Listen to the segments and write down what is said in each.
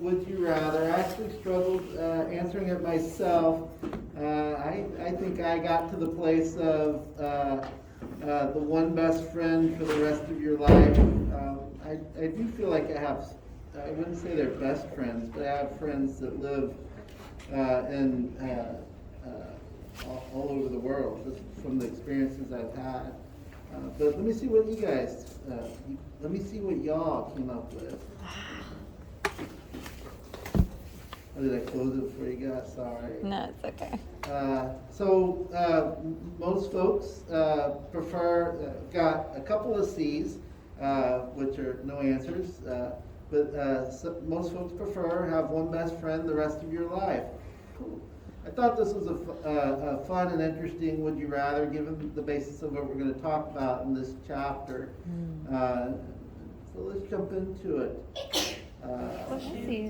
would you rather. I actually struggled answering it myself. I think I got to the place of the one best friend for the rest of your life. I do feel like I have, I wouldn't say they're best friends, but I have friends that live in all over the world, just from the experiences I've had. But let me see what you guys, let me see what y'all came up with. Or did I close it before you got? Sorry. No, it's okay. Most folks prefer, got a couple of C's, which are no answers, most folks prefer have one best friend the rest of your life. Cool. I thought this was a fun and interesting would you rather, given the basis of what we're going to talk about in this chapter. So let's jump into it.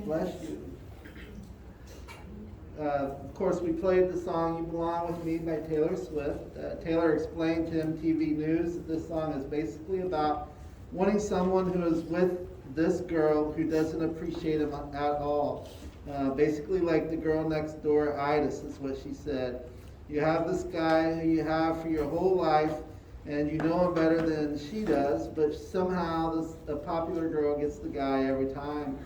Bless you. Of course, we played the song You Belong With Me by Taylor Swift. Taylor explained to MTV News that this song is basically about wanting someone who is with this girl who doesn't appreciate him at all. Basically like the girl next door, Itis, is what she said. You have this guy who you have for your whole life, and you know him better than she does, but somehow a popular girl gets the guy every time.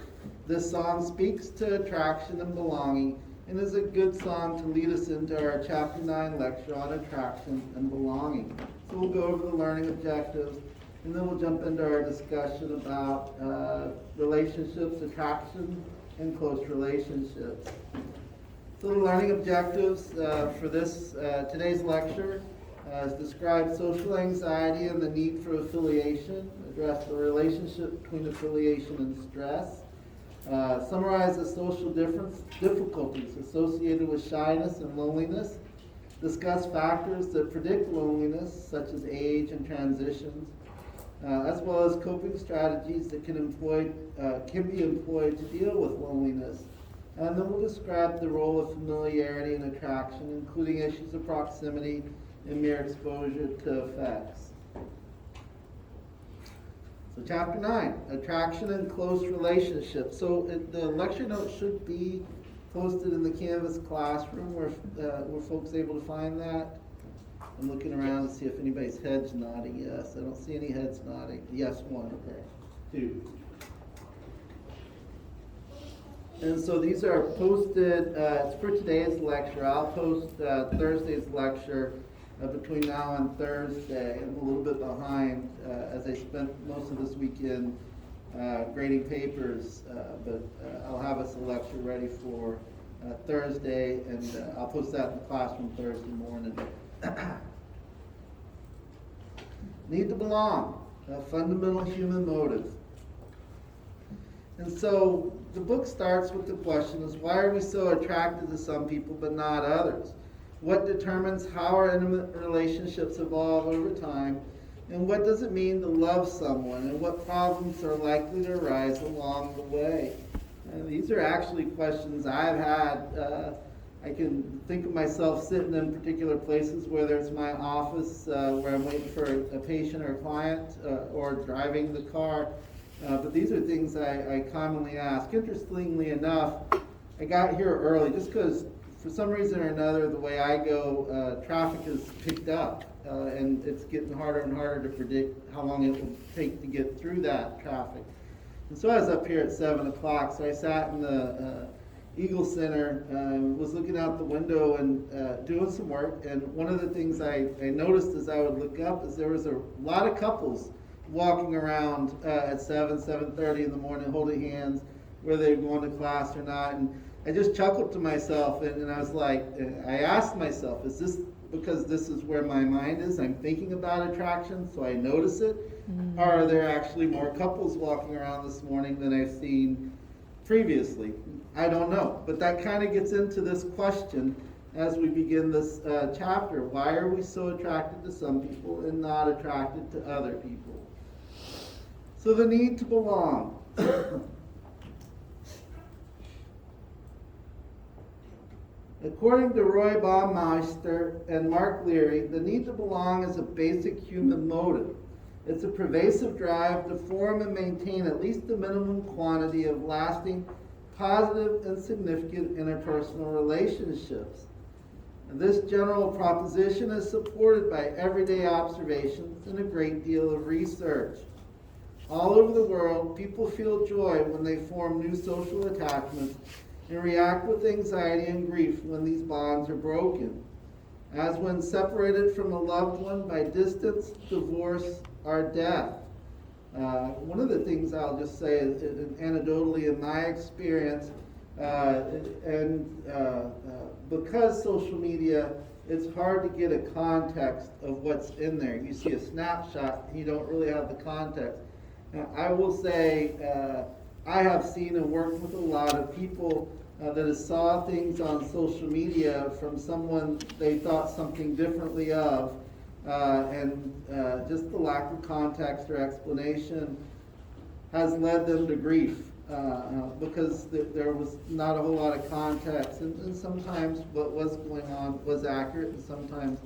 This song speaks to attraction and belonging, and is a good song to lead us into our Chapter 9 lecture on attraction and belonging. So we'll go over the learning objectives, and then we'll jump into our discussion about relationships, attraction, and close relationships. So the learning objectives for today's lecture is describe social anxiety and the need for affiliation, address the relationship between affiliation and stress, summarize the social difficulties associated with shyness and loneliness, discuss factors that predict loneliness, such as age and transitions, as well as coping strategies that can be employed to deal with loneliness. And then we'll describe the role of familiarity and attraction, including issues of proximity and mere exposure to effects. So chapter 9, attraction and close relationships. So the lecture notes should be posted in the Canvas classroom where folks able to find that. I'm looking around to see if anybody's head's nodding. Yes, I don't see any heads nodding. Yes, one. Okay. 2. And so these are posted, it's for today's lecture. I'll post Thursday's lecture between now and Thursday. I'm a little bit behind as I spent most of this weekend grading papers, but I'll have us a lecture ready for Thursday, and I'll post that in the classroom Thursday morning. Need to belong, a fundamental human motive. And so the book starts with the question is, why are we so attracted to some people but not others? What determines how our intimate relationships evolve over time? And what does it mean to love someone? And what problems are likely to arise along the way? And these are actually questions I've had. I can think of myself sitting in particular places, whether it's my office where I'm waiting for a patient or a client or driving the car. But these are things I commonly ask. Interestingly enough, I got here early just because for some reason or another the way I go, traffic is picked up and it's getting harder and harder to predict how long it will take to get through that traffic. And so I was up here at 7 o'clock, so I sat in the Eagle Center, was looking out the window and doing some work, and one of the things I noticed as I would look up is there was a lot of couples walking around at 7:30 in the morning holding hands, whether they're going to class or not, and I just chuckled to myself, and I was like, I asked myself, is this because this is where my mind is? I'm thinking about attraction, so I notice it, or are there actually more couples walking around this morning than I've seen previously? I don't know, but that kind of gets into this question as we begin this chapter. Why are we so attracted to some people and not attracted to other people? So the need to belong. According to Roy Baumeister and Mark Leary, the need to belong is a basic human motive. It's a pervasive drive to form and maintain at least the minimum quantity of lasting positive and significant interpersonal relationships. And this general proposition is supported by everyday observations and a great deal of research. All over the world, people feel joy when they form new social attachments and react with anxiety and grief when these bonds are broken, as when separated from a loved one by distance, divorce, or death. One of the things I'll just say is, anecdotally in my experience, because social media, it's hard to get a context of what's in there. You see a snapshot, and you don't really have the context. Now, I will say, I have seen and worked with a lot of people that have saw things on social media from someone they thought something differently of, and just the lack of context or explanation has led them to grief, because there was not a whole lot of context, and sometimes what was going on was accurate, and sometimes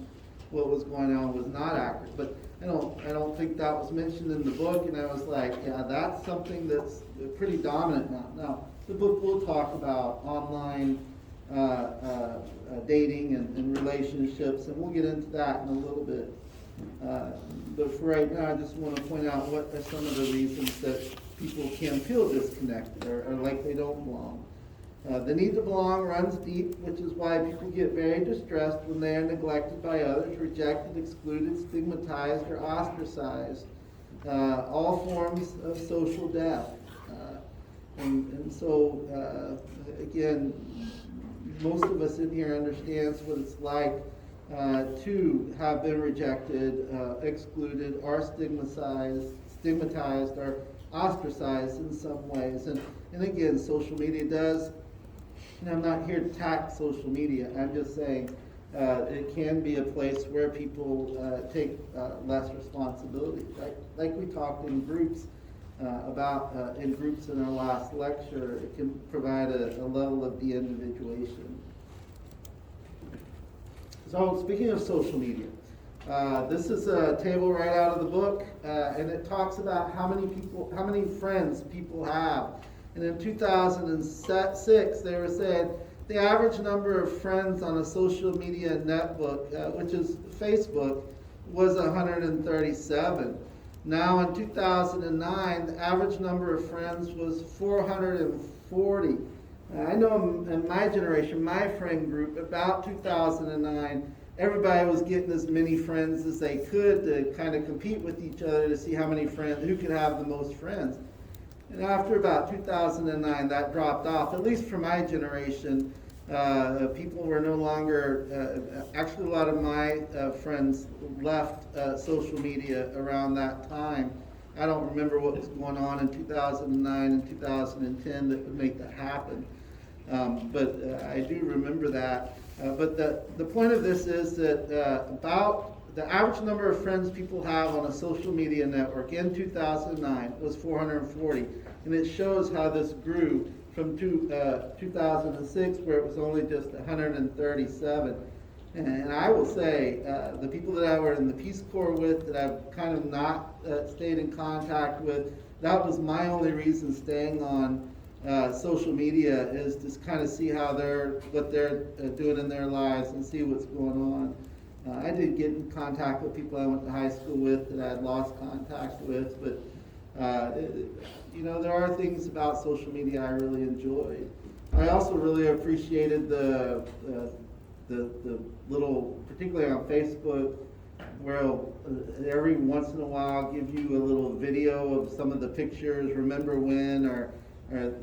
what was going on was not accurate. But I don't think that was mentioned in the book, and I was like, yeah, that's something that's pretty dominant now. Now, the book will talk about online dating and relationships, and we'll get into that in a little bit. But for right now, I just want to point out what are some of the reasons that people can feel disconnected or like they don't belong. The need to belong runs deep, which is why people get very distressed when they are neglected by others, rejected, excluded, stigmatized, or ostracized. All forms of social death. And so, again, most of us in here understands what it's like to have been rejected, excluded, or stigmatized, or ostracized in some ways. And again, social media does, and I'm not here to attack social media, I'm just saying it can be a place where people take less responsibility. Like we talked in groups about in our last lecture, it can provide a level of de-individuation. So speaking of social media, this is a table right out of the book, and it talks about how many friends people have. And in 2006, they were saying the average number of friends on a social media network, which is Facebook, was 137. Now in 2009, the average number of friends was 440. I know in my generation, my friend group, about 2009, everybody was getting as many friends as they could to kind of compete with each other to see how many friends, who could have the most friends. And after about 2009, that dropped off, at least for my generation. People were no longer, actually a lot of my friends left social media around that time. I don't remember what was going on in 2009 and 2010 that would make that happen. But I do remember that. But the point of this is that about the average number of friends people have on a social media network in 2009 was 440. And it shows how this grew from 2006, where it was only just 137. And I will say, the people that I were in the Peace Corps with, that I've kind of not stayed in contact with, that was my only reason staying on social media, is to kind of see how what they're doing in their lives and see what's going on. I did get in contact with people I went to high school with that I had lost contact with, but there are things about social media I really enjoyed. I also really appreciated the little, particularly on Facebook, where every once in a while give you a little video of some of the pictures, remember when, or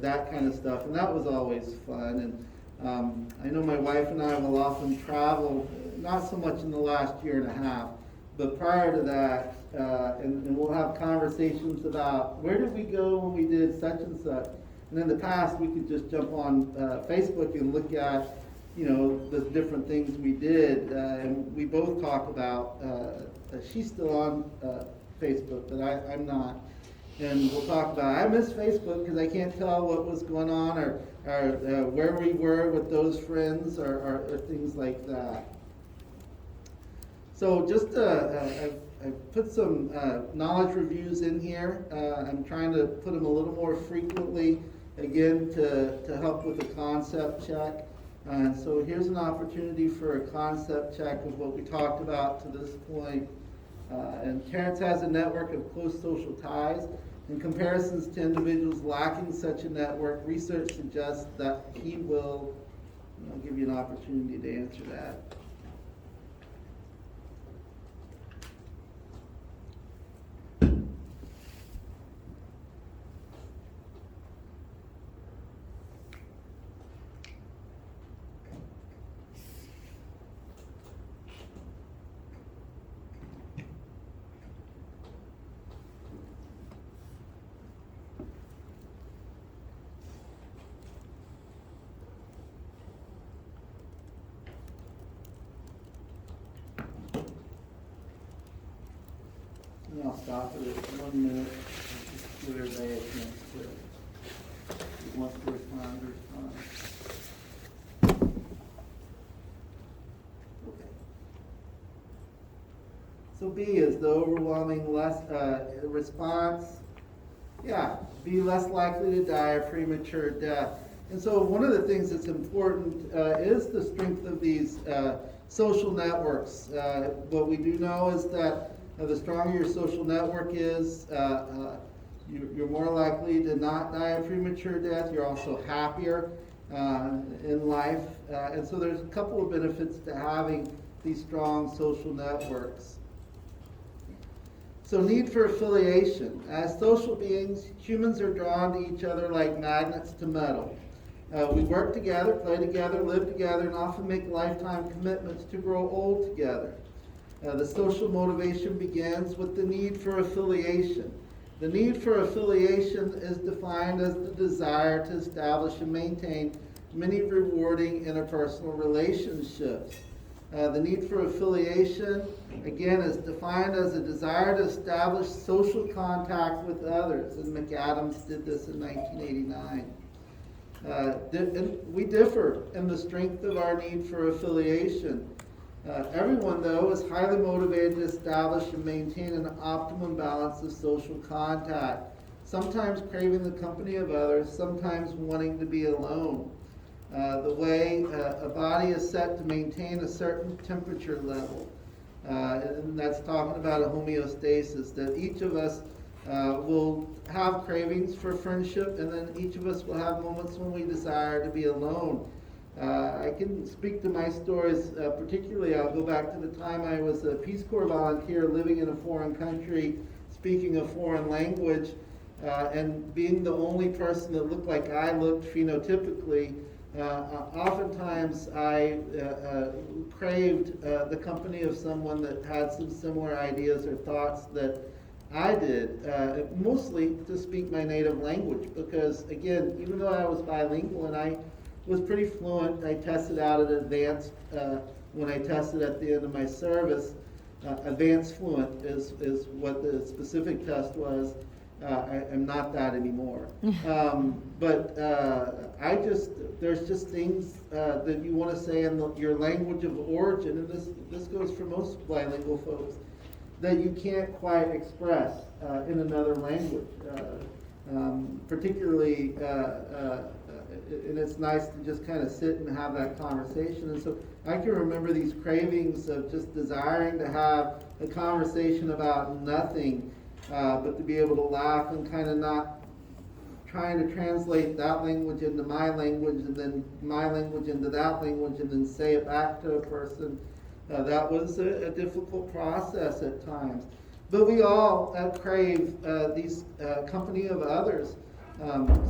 that kind of stuff, and that was always fun. And I know my wife and I will often travel, not so much in the last year and a half, but prior to that, and we'll have conversations about where did we go when we did such and such. And in the past, we could just jump on Facebook and look at, the different things we did. And we both talk about, she's still on Facebook, but I'm not. And we'll talk about, I miss Facebook because I can't tell what was going on or where we were with those friends or things like that. So just I've put some knowledge reviews in here. I'm trying to put them a little more frequently again, to help with the concept check. And so here's an opportunity for a concept check of what we talked about to this point. And Terrence has a network of close social ties. In comparisons to individuals lacking such a network, research suggests that he will, I'll give you an opportunity to answer that. And I'll stop it at 1 minute. Just give everybody a chance to, who wants to respond, respond. Okay. So B is the overwhelming response. Yeah, be less likely to die a premature death. And so one of the things that's important is the strength of these social networks. What we do know is that the stronger your social network is, you're more likely to not die a premature death. You're also happier in life. And so there's a couple of benefits to having these strong social networks. So need for affiliation. As social beings, humans are drawn to each other like magnets to metal. We work together, play together, live together, and often make lifetime commitments to grow old together. The social motivation begins with the need for affiliation. The need for affiliation is defined as the desire to establish and maintain many rewarding interpersonal relationships. The need for affiliation, again, is defined as a desire to establish social contact with others, and McAdams did this in 1989. We differ in the strength of our need for affiliation. Everyone, though, is highly motivated to establish and maintain an optimum balance of social contact, sometimes craving the company of others, sometimes wanting to be alone. The way a body is set to maintain a certain temperature level, and that's talking about a homeostasis, that each of us will have cravings for friendship, and then each of us will have moments when we desire to be alone. I can speak to my stories, particularly I'll go back to the time I was a Peace Corps volunteer living in a foreign country, speaking a foreign language, and being the only person that looked like I looked phenotypically. Oftentimes I craved the company of someone that had some similar ideas or thoughts that I did, mostly to speak my native language, because again, even though I was bilingual and I was pretty fluent, I tested out at advanced, when I tested at the end of my service, advanced fluent is what the specific test was. I'm not that anymore. But there's just things that you want to say in your language of origin, and this goes for most bilingual folks, that you can't quite express in another language. Particularly, and it's nice to just kind of sit and have that conversation. And so I can remember these cravings of just desiring to have a conversation about nothing, but to be able to laugh and kind of not trying to translate that language into my language and then my language into that language and then say it back to a person. That was a difficult process at times. But we all crave these company of others.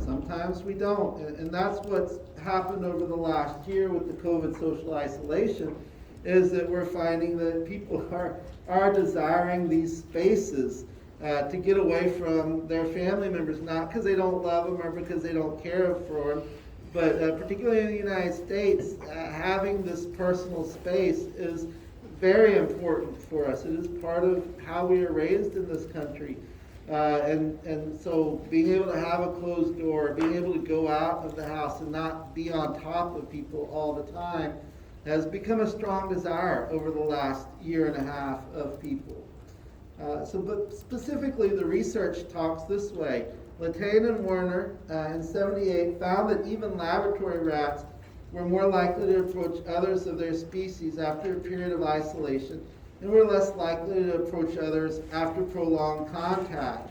Sometimes we don't. And that's what's happened over the last year with the COVID social isolation, is that we're finding that people are desiring these spaces to get away from their family members, not because they don't love them or because they don't care for them, but particularly in the United States, having this personal space is very important for us. It is part of how we are raised in this country. And so being able to have a closed door, being able to go out of the house and not be on top of people all the time has become a strong desire over the last year and a half of people. But specifically, the research talks this way. Latane and Werner in 78 found that even laboratory rats were more likely to approach others of their species after a period of isolation and were less likely to approach others after prolonged contact.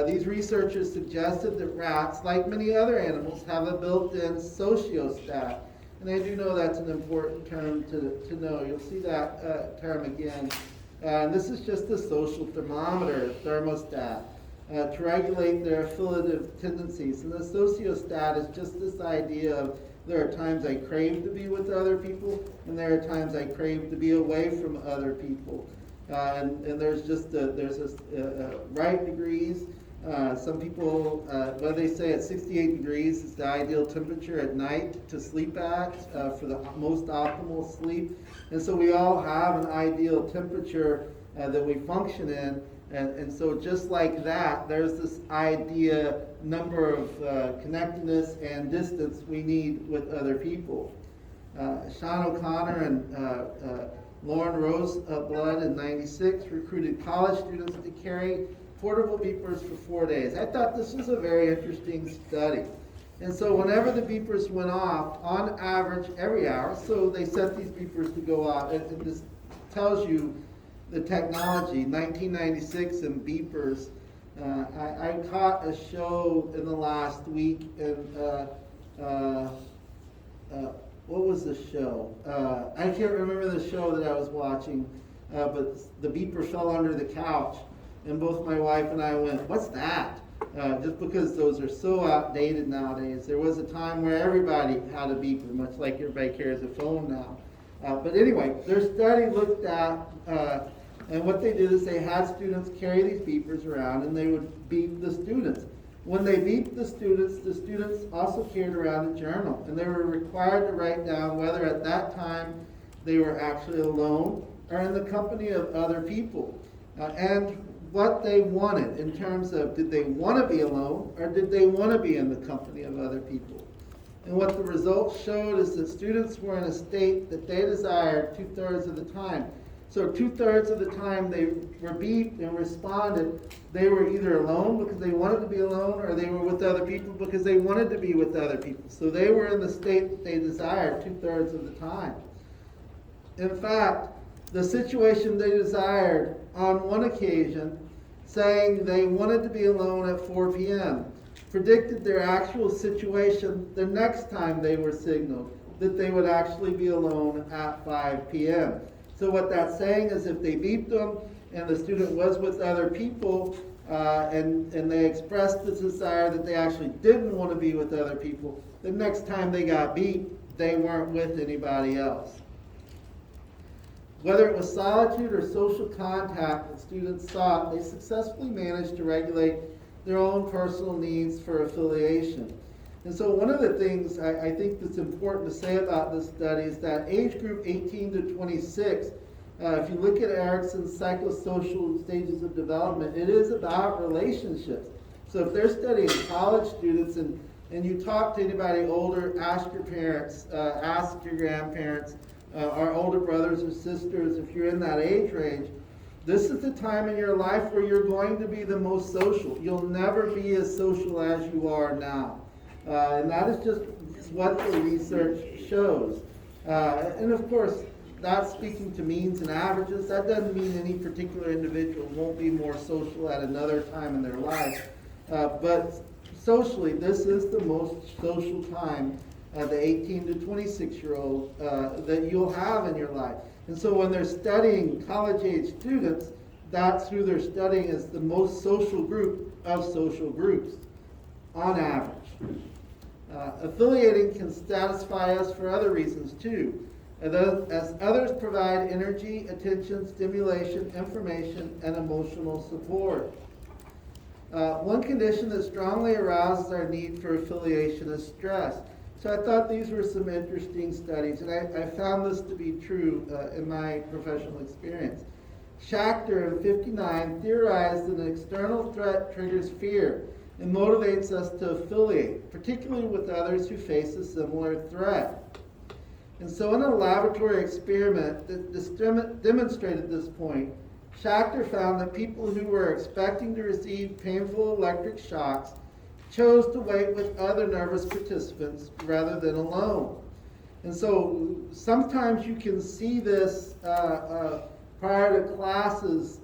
These researchers suggested that rats, like many other animals, have a built-in sociostat. And I do know that's an important term to know. You'll see that term again. And this is just a social thermometer, thermostat, to regulate their affiliative tendencies. And the sociostat is just this idea of there are times I crave to be with other people, and there are times I crave to be away from other people. And there's just right degrees. Some people, what they say at 68 degrees is the ideal temperature at night to sleep at for the most optimal sleep. And so we all have an ideal temperature that we function in. And so just like that, there's this idea number of connectedness and distance we need with other people. Sean O'Connor and Lauren Roseblood in 96 recruited college students to carry portable beepers for 4 days. I thought this was a very interesting study. And so whenever the beepers went off, on average every hour, so they set these beepers to go off, and this tells you the technology, 1996 and beepers. I caught a show in the last week, and what was the show? I can't remember the show that I was watching, but the beeper fell under the couch, and both my wife and I went, "What's that?" Just because those are so outdated nowadays. There was a time where everybody had a beeper, much like everybody carries a phone now. But anyway, their study looked at, and what they did is they had students carry these beepers around, and they would beep the students. When they beeped the students also carried around a journal, and they were required to write down whether at that time they were actually alone or in the company of other people, and what they wanted in terms of did they want to be alone or did they want to be in the company of other people. And what the results showed is that students were in a state that they desired 2/3 of the time. So 2/3 of the time they were beeped and responded, they were either alone because they wanted to be alone, or they were with other people because they wanted to be with other people. So they were in the state that they desired 2/3 of the time. In fact, the situation they desired on one occasion, saying they wanted to be alone at 4 p.m., predicted their actual situation the next time they were signaled, that they would actually be alone at 5 p.m. So what that's saying is if they beeped them and the student was with other people and they expressed the desire that they actually didn't want to be with other people, the next time they got beeped, they weren't with anybody else. Whether it was solitude or social contact that students sought, they successfully managed to regulate their own personal needs for affiliation. And so one of the things I think that's important to say about this study is that age group 18 to 26, if you look at Erickson's psychosocial stages of development, it is about relationships. So if they're studying college students and you talk to anybody older, ask your parents, ask your grandparents, our older brothers or sisters, if you're in that age range, this is the time in your life where you're going to be the most social. You'll never be as social as you are now. And that is just what the research shows. And of course, that's speaking to means and averages. That doesn't mean any particular individual won't be more social at another time in their life. But socially, this is the most social time, the 18 to 26-year-old, that you'll have in your life. And so when they're studying college-age students, that's who they're studying as the most social group of social groups, on average. Affiliating can satisfy us for other reasons too, as others provide energy, attention, stimulation, information, and emotional support. One condition that strongly arouses our need for affiliation is stress. So I thought these were some interesting studies, and I found this to be true in my professional experience. Schachter in 1959 theorized that an external threat triggers fear and motivates us to affiliate, particularly with others who face a similar threat. And so in a laboratory experiment that demonstrated this point, Schachter found that people who were expecting to receive painful electric shocks chose to wait with other nervous participants rather than alone. And so sometimes you can see this prior to classes.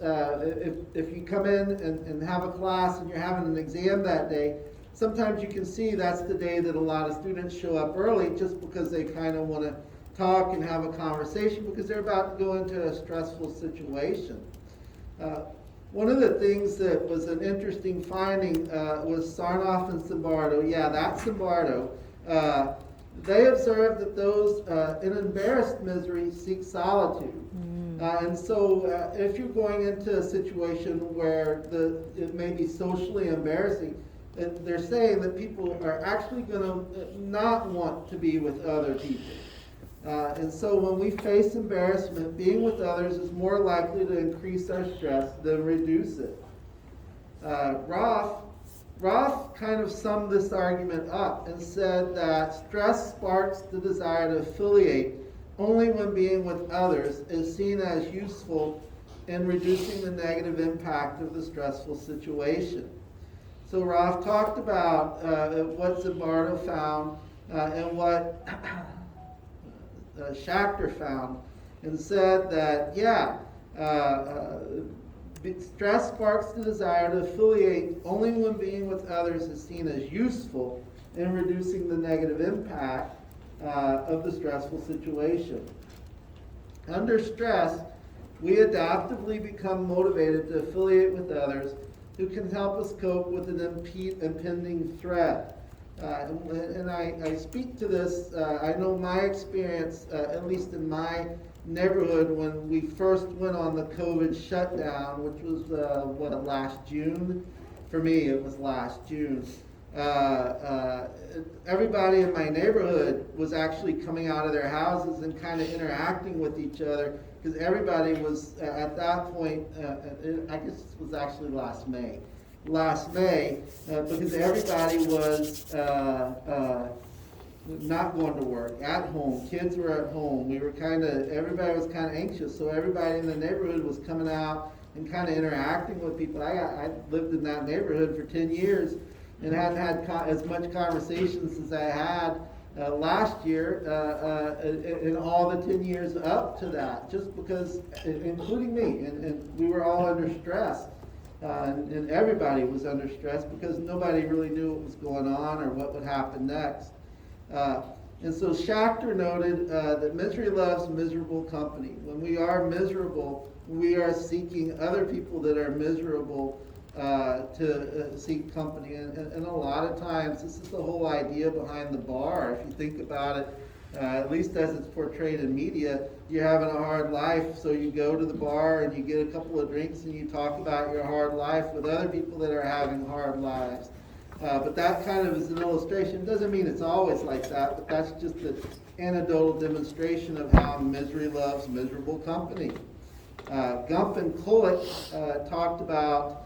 If you come in and have a class and you're having an exam that day, sometimes you can see that's the day that a lot of students show up early just because they kind of want to talk and have a conversation because they're about to go into a stressful situation. One of the things that was an interesting finding was Sarnoff and Zimbardo. Yeah, that's Zimbardo. They observed that those in embarrassed misery seek solitude. And so if you're going into a situation where it may be socially embarrassing, they're saying that people are actually going to not want to be with other people. And so when we face embarrassment, being with others is more likely to increase our stress than reduce it. Roth kind of summed this argument up and said that stress sparks the desire to affiliate only when being with others is seen as useful in reducing the negative impact of the stressful situation. So Roth talked about what Zimbardo found and what Schachter found, and said that, stress sparks the desire to affiliate only when being with others is seen as useful in reducing the negative impact of the stressful situation. Under stress, we adaptively become motivated to affiliate with others who can help us cope with an impending threat. And I speak to this, I know my experience, at least in my neighborhood, when we first went on the COVID shutdown, which was, last June? For me, it was last June. Everybody in my neighborhood was actually coming out of their houses and kind of interacting with each other, because everybody was, at that point, I guess it was actually last May, because everybody was not going to work, at home. Kids were at home. Everybody was kind of anxious, so everybody in the neighborhood was coming out and kind of interacting with people. I lived in that neighborhood for 10 years and hadn't had as much conversations as I had last year in all the 10 years up to that, just because, including me, and we were all under stress. And everybody was under stress because nobody really knew what was going on or what would happen next. And so Schachter noted that misery loves miserable company. When we are miserable, we are seeking other people that are miserable to seek company. And a lot of times, this is the whole idea behind the bar. If you think about it, at least as it's portrayed in media, you're having a hard life, so you go to the bar and you get a couple of drinks and you talk about your hard life with other people that are having hard lives. But that kind of is an illustration. It doesn't mean it's always like that, but that's just an anecdotal demonstration of how misery loves miserable company. Gump and Kulik talked about,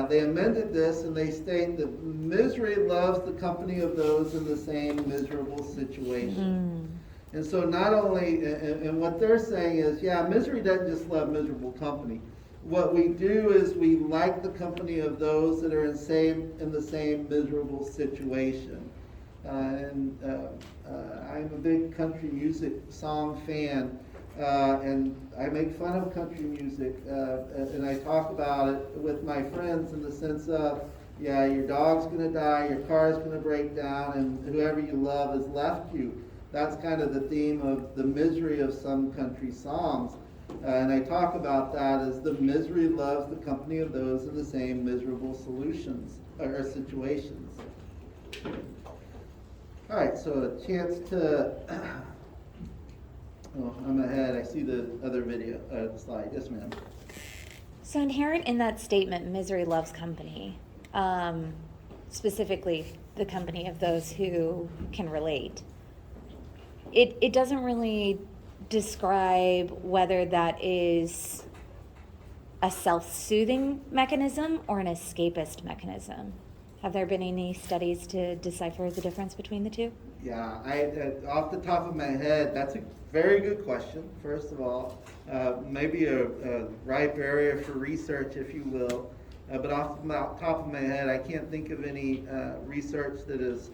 they amended this and they state that misery loves the company of those in the same miserable situation. And so not only, and what they're saying is, misery doesn't just love miserable company. What we do is we like the company of those that are in the same miserable situation. I'm a big country music song fan, and I make fun of country music, and I talk about it with my friends in the sense of, your dog's going to die, your car's going to break down, and whoever you love has left you. That's kind of the theme of the misery of some country songs. And I talk about that as the misery loves the company of those in the same miserable solutions or situations. All right, so a chance to, I'm ahead. I see the other video slide. Yes, ma'am. So inherent in that statement, misery loves company, specifically the company of those who can relate. It doesn't really describe whether that is a self-soothing mechanism or an escapist mechanism. Have there been any studies to decipher the difference between the two? Yeah, off the top of my head, that's a very good question, first of all. Maybe a ripe area for research, if you will. but off the top of my head, I can't think of any research that has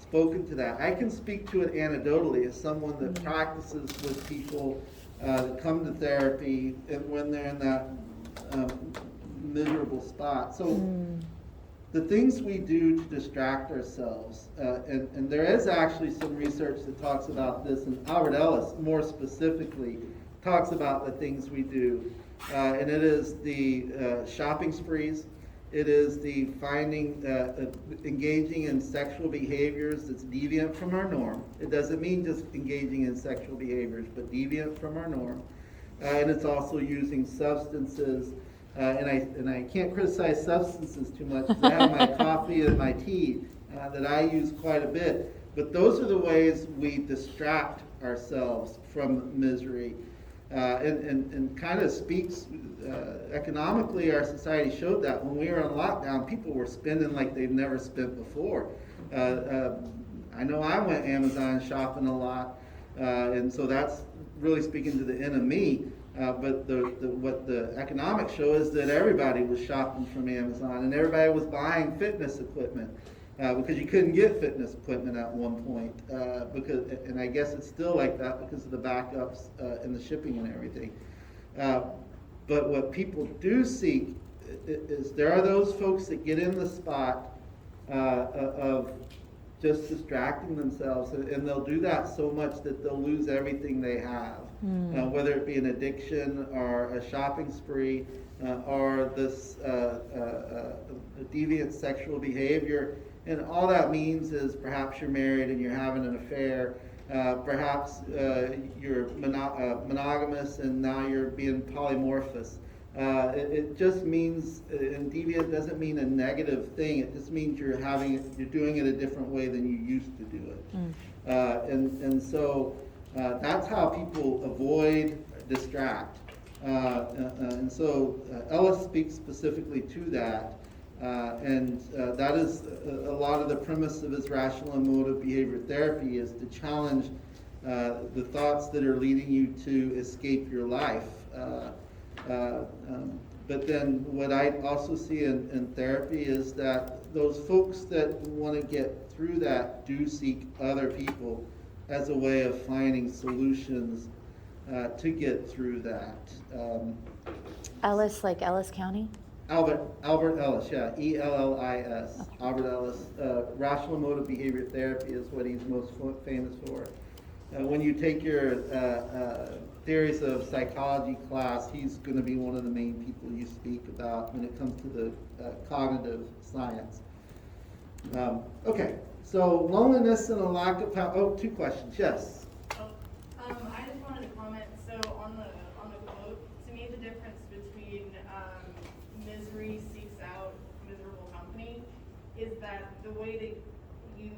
spoken to that. I can speak to it anecdotally as someone that practices with people that come to therapy and when they're in that miserable spot. So the things we do to distract ourselves, and there is actually some research that talks about this, and Albert Ellis more specifically talks about the things we do, and it is the shopping sprees, it is the engaging in sexual behaviors that's deviant from our norm. It doesn't mean just engaging in sexual behaviors, but deviant from our norm, and it's also using substances. And I can't criticize substances too much because I have my coffee and my tea that I use quite a bit. But those are the ways we distract ourselves from misery. And kind of speaks economically, our society showed that when we were on lockdown, people were spending like they've never spent before. I know I went Amazon shopping a lot, and so that's really speaking to the end of me. But what the economics show is that everybody was shopping from Amazon and everybody was buying fitness equipment because you couldn't get fitness equipment at one point. And I guess it's still like that because of the backups and the shipping and everything. But what people do seek is there are those folks that get in the spot of just distracting themselves, and they'll do that so much that they'll lose everything they have, whether it be an addiction or a shopping spree or this deviant sexual behavior. And all that means is perhaps you're married and you're having an affair, perhaps you're monogamous and now you're being polymorphous. It just means, and deviant doesn't mean a negative thing. It just means you're doing it a different way than you used to do it. And so that's how people avoid, distract. And so Ellis speaks specifically to that. And that is a lot of the premise of his rational emotive behavior therapy, is to challenge the thoughts that are leading you to escape your life. But then what I also see in therapy is that those folks that want to get through that do seek other people as a way of finding solutions to get through that. Ellis, like Ellis County? Albert Ellis, yeah, E-L-L-I-S. Okay. Albert Ellis. Rational emotive behavior therapy is what he's most famous for. When you take your theories of psychology class, he's going to be one of the main people you speak about when it comes to the cognitive science. Okay, so loneliness and a lack of power. Oh, two questions. Yes. I just wanted to comment. So on the quote, to me the difference between misery seeks out miserable company is that the way that you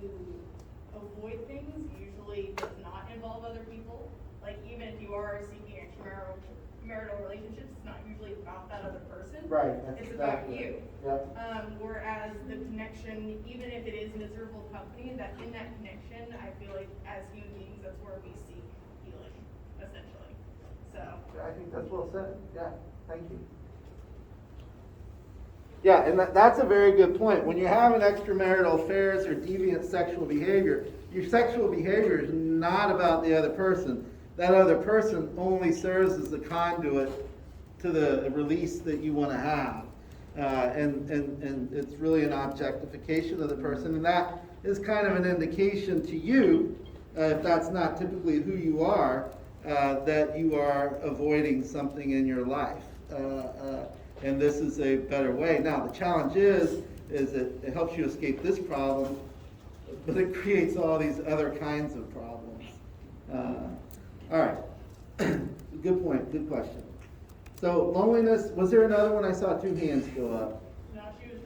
avoid things usually does not involve other people. Like even if you are seeking extramarital relationships, it's not usually about that other person. Right. That's It's exactly about you. Yep. Whereas the connection, even if it is miserable company, that in that connection, I feel like as human beings, that's where we seek healing, essentially. So. I think that's well said. Yeah, thank you. Yeah, and that's a very good point. When you're having extramarital affairs or deviant sexual behavior, your sexual behavior is not about the other person. That other person only serves as the conduit to the release that you want to have. And it's really an objectification of the person. And that is kind of an indication to you, if that's not typically who you are, that you are avoiding something in your life. And this is a better way. Now, the challenge is that it helps you escape this problem, but it creates all these other kinds of problems. All right. Good point. Good question. So loneliness, was there another one? I saw two hands go up. No, she was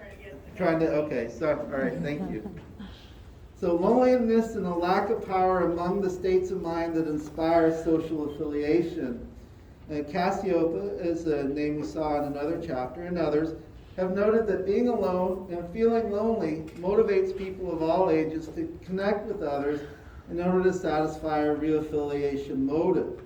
trying to get. Okay, so, all right, thank you. So loneliness and a lack of power among the states of mind that inspire social affiliation. Cassiopeia is a name we saw in another chapter, and others have noted that being alone and feeling lonely motivates people of all ages to connect with others in order to satisfy a reaffiliation motive.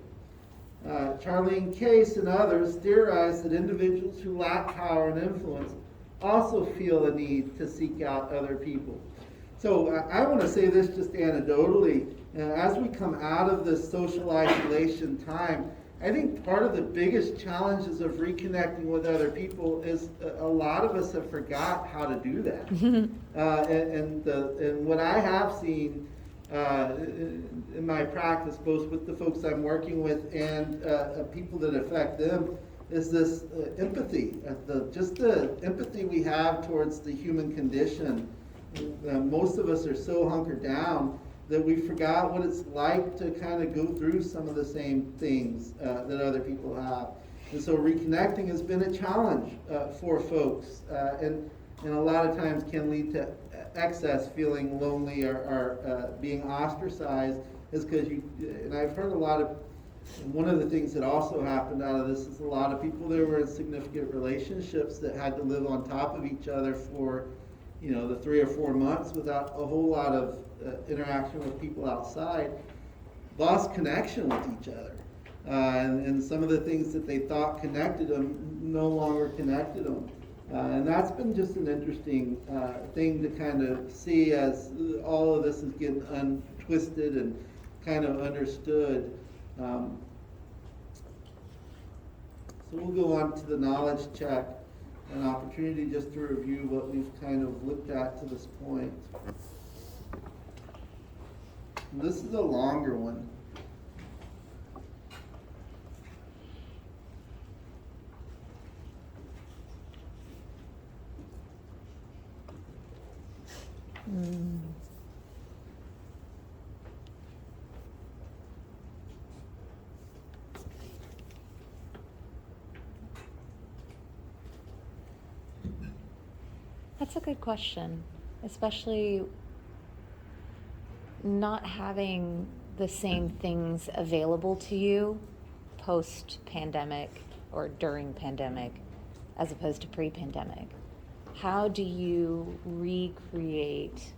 Charlene Case and others theorize that individuals who lack power and influence also feel a need to seek out other people. So I want to say this just anecdotally. As we come out of this social isolation time, I think part of the biggest challenges of reconnecting with other people is a lot of us have forgot how to do that. And what I have seen in my practice, both with the folks I'm working with and people that affect them, is this empathy, just the empathy we have towards the human condition. Most of us are so hunkered down that we forgot what it's like to kind of go through some of the same things that other people have. And so reconnecting has been a challenge for folks, and a lot of times can lead to excess, feeling lonely or being ostracized, is because and I've heard a lot of, one of the things that also happened out of this is a lot of people that were in significant relationships that had to live on top of each other for, the 3 or 4 months without a whole lot of interaction with people outside, lost connection with each other. And some of the things that they thought connected them no longer connected them. And that's been just an interesting thing to kind of see as all of this is getting untwisted and kind of understood. So we'll go on to the knowledge check, an opportunity just to review what we've kind of looked at to this point. And this is a longer one. That's a good question, especially not having the same things available to you post-pandemic or during pandemic as opposed to pre-pandemic. How do you recreate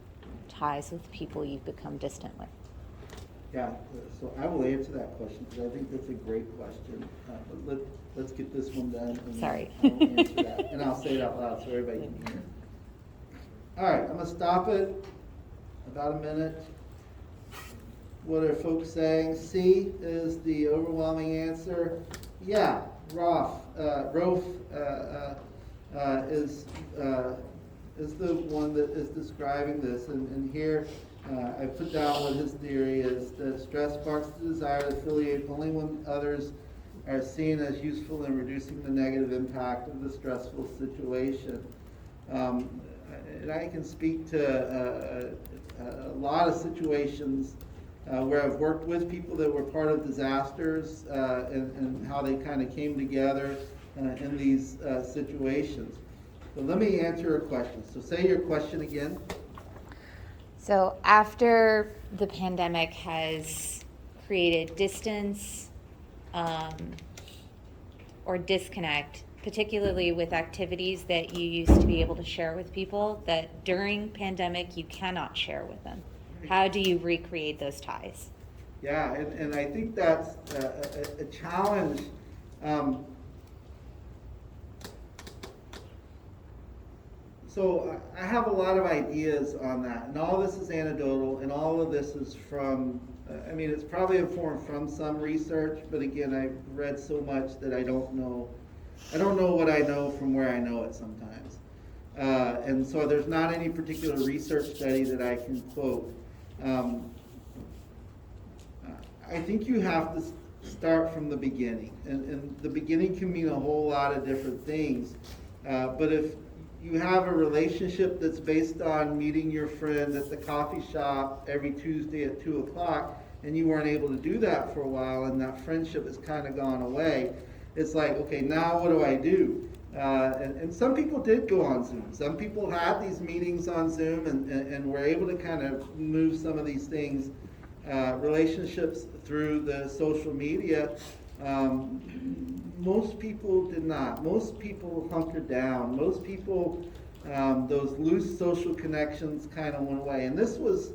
ties with people you've become distant with? Yeah, so I will answer that question because I think that's a great question. But let's get this one done. And Sorry. I'll answer that, and I'll say it out loud so everybody can hear. All right, I'm going to stop it about a minute. What are folks saying? C is the overwhelming answer. Yeah, Rof is the one that is describing this. And here I put down what his theory is, that stress sparks the desire to affiliate only when others are seen as useful in reducing the negative impact of the stressful situation. And I can speak to a lot of situations where I've worked with people that were part of disasters and how they kind of came together in these situations. So let me answer your question. So say your question again. So after the pandemic has created distance or disconnect, particularly with activities that you used to be able to share with people that during pandemic you cannot share with them. How do you recreate those ties? Yeah, and I think that's a challenge. So I have a lot of ideas on that, and all this is anecdotal, and all of this is from, it's probably informed from some research, but again, I've read so much that I don't know what I know from where I know it sometimes. And so there's not any particular research study that I can quote. I think you have to start from the beginning, and the beginning can mean a whole lot of different things, but if you have a relationship that's based on meeting your friend at the coffee shop every Tuesday at 2 o'clock, and you weren't able to do that for a while, and that friendship has kind of gone away, it's like, okay, now what do I do? And some people did go on Zoom. Some people had these meetings on Zoom and were able to kind of move some of these things, relationships through the social media. Most people did not. Most people hunkered down. Most people, those loose social connections kind of went away. And this was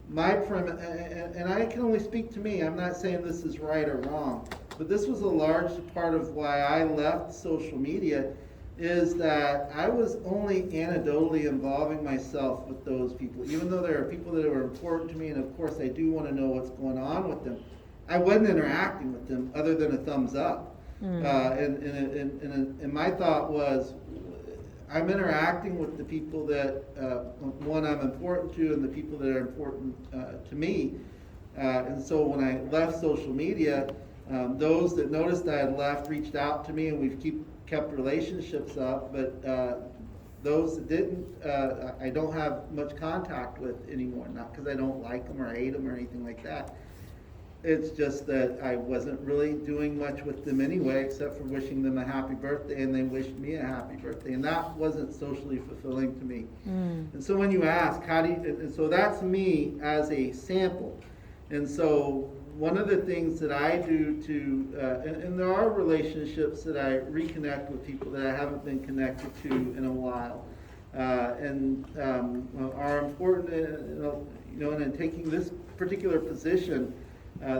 my premise, and I can only speak to me. I'm not saying this is right or wrong, but this was a large part of why I left social media, is that I was only anecdotally involving myself with those people. Even though there are people that are important to me, and of course I do want to know what's going on with them, I wasn't interacting with them other than a thumbs up. And my thought was, I'm interacting with the people that, one, I'm important to, and the people that are important to me. And so when I left social media, those that noticed I had left reached out to me, and we've kept relationships up. But those that didn't, I don't have much contact with anymore. Not because I don't like them or hate them or anything like that. It's just that I wasn't really doing much with them anyway, except for wishing them a happy birthday, and they wished me a happy birthday, and that wasn't socially fulfilling to me. And so when you ask, how do you, and so that's me as a sample. And so one of the things that I do to, and there are relationships that I reconnect with people that I haven't been connected to in a while, and are important, and in taking this particular position,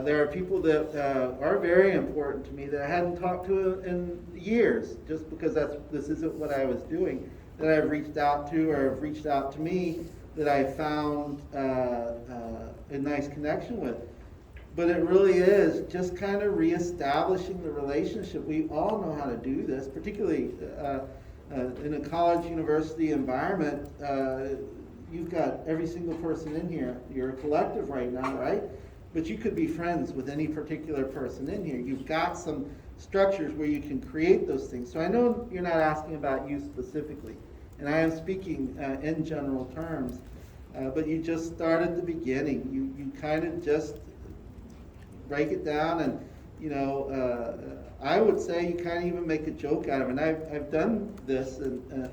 there are people that are very important to me that I hadn't talked to in years, just because this isn't what I was doing, that I've reached out to or have reached out to me, that I found a nice connection with. But it really is just kind of reestablishing the relationship. We all know how to do this, particularly in a college, university environment. You've got every single person in here. You're a collective right now, right? But you could be friends with any particular person in here. You've got some structures where you can create those things. So I know you're not asking about you specifically, and I am speaking in general terms, but you just start at the beginning. You kind of just break it down, and I would say you kind of even make a joke out of it. And I've done this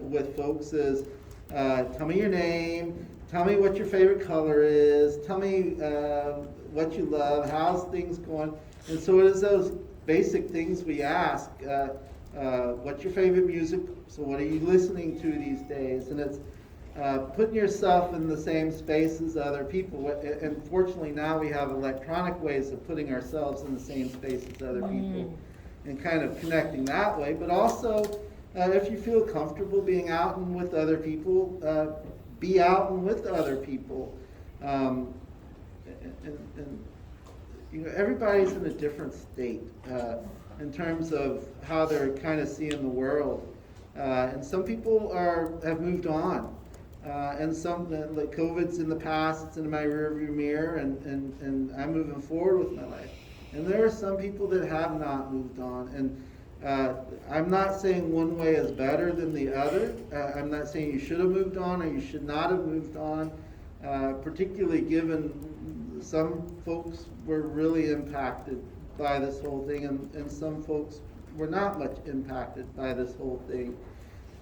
with folks is, tell me your name, tell me what your favorite color is, tell me what you love, how's things going. And so it is those basic things we ask. What's your favorite music? So what are you listening to these days? And it's putting yourself in the same space as other people. And fortunately now we have electronic ways of putting ourselves in the same space as other people and kind of connecting that way. But also, if you feel comfortable being out and with other people, be out and with other people. And everybody's in a different state in terms of how they're kind of seeing the world. And some people have moved on. And some, like COVID's in the past, it's in my rearview mirror, and I'm moving forward with my life. And there are some people that have not moved on. And I'm not saying one way is better than the other. I'm not saying you should have moved on or you should not have moved on, particularly given some folks were really impacted by this whole thing, and some folks were not much impacted by this whole thing.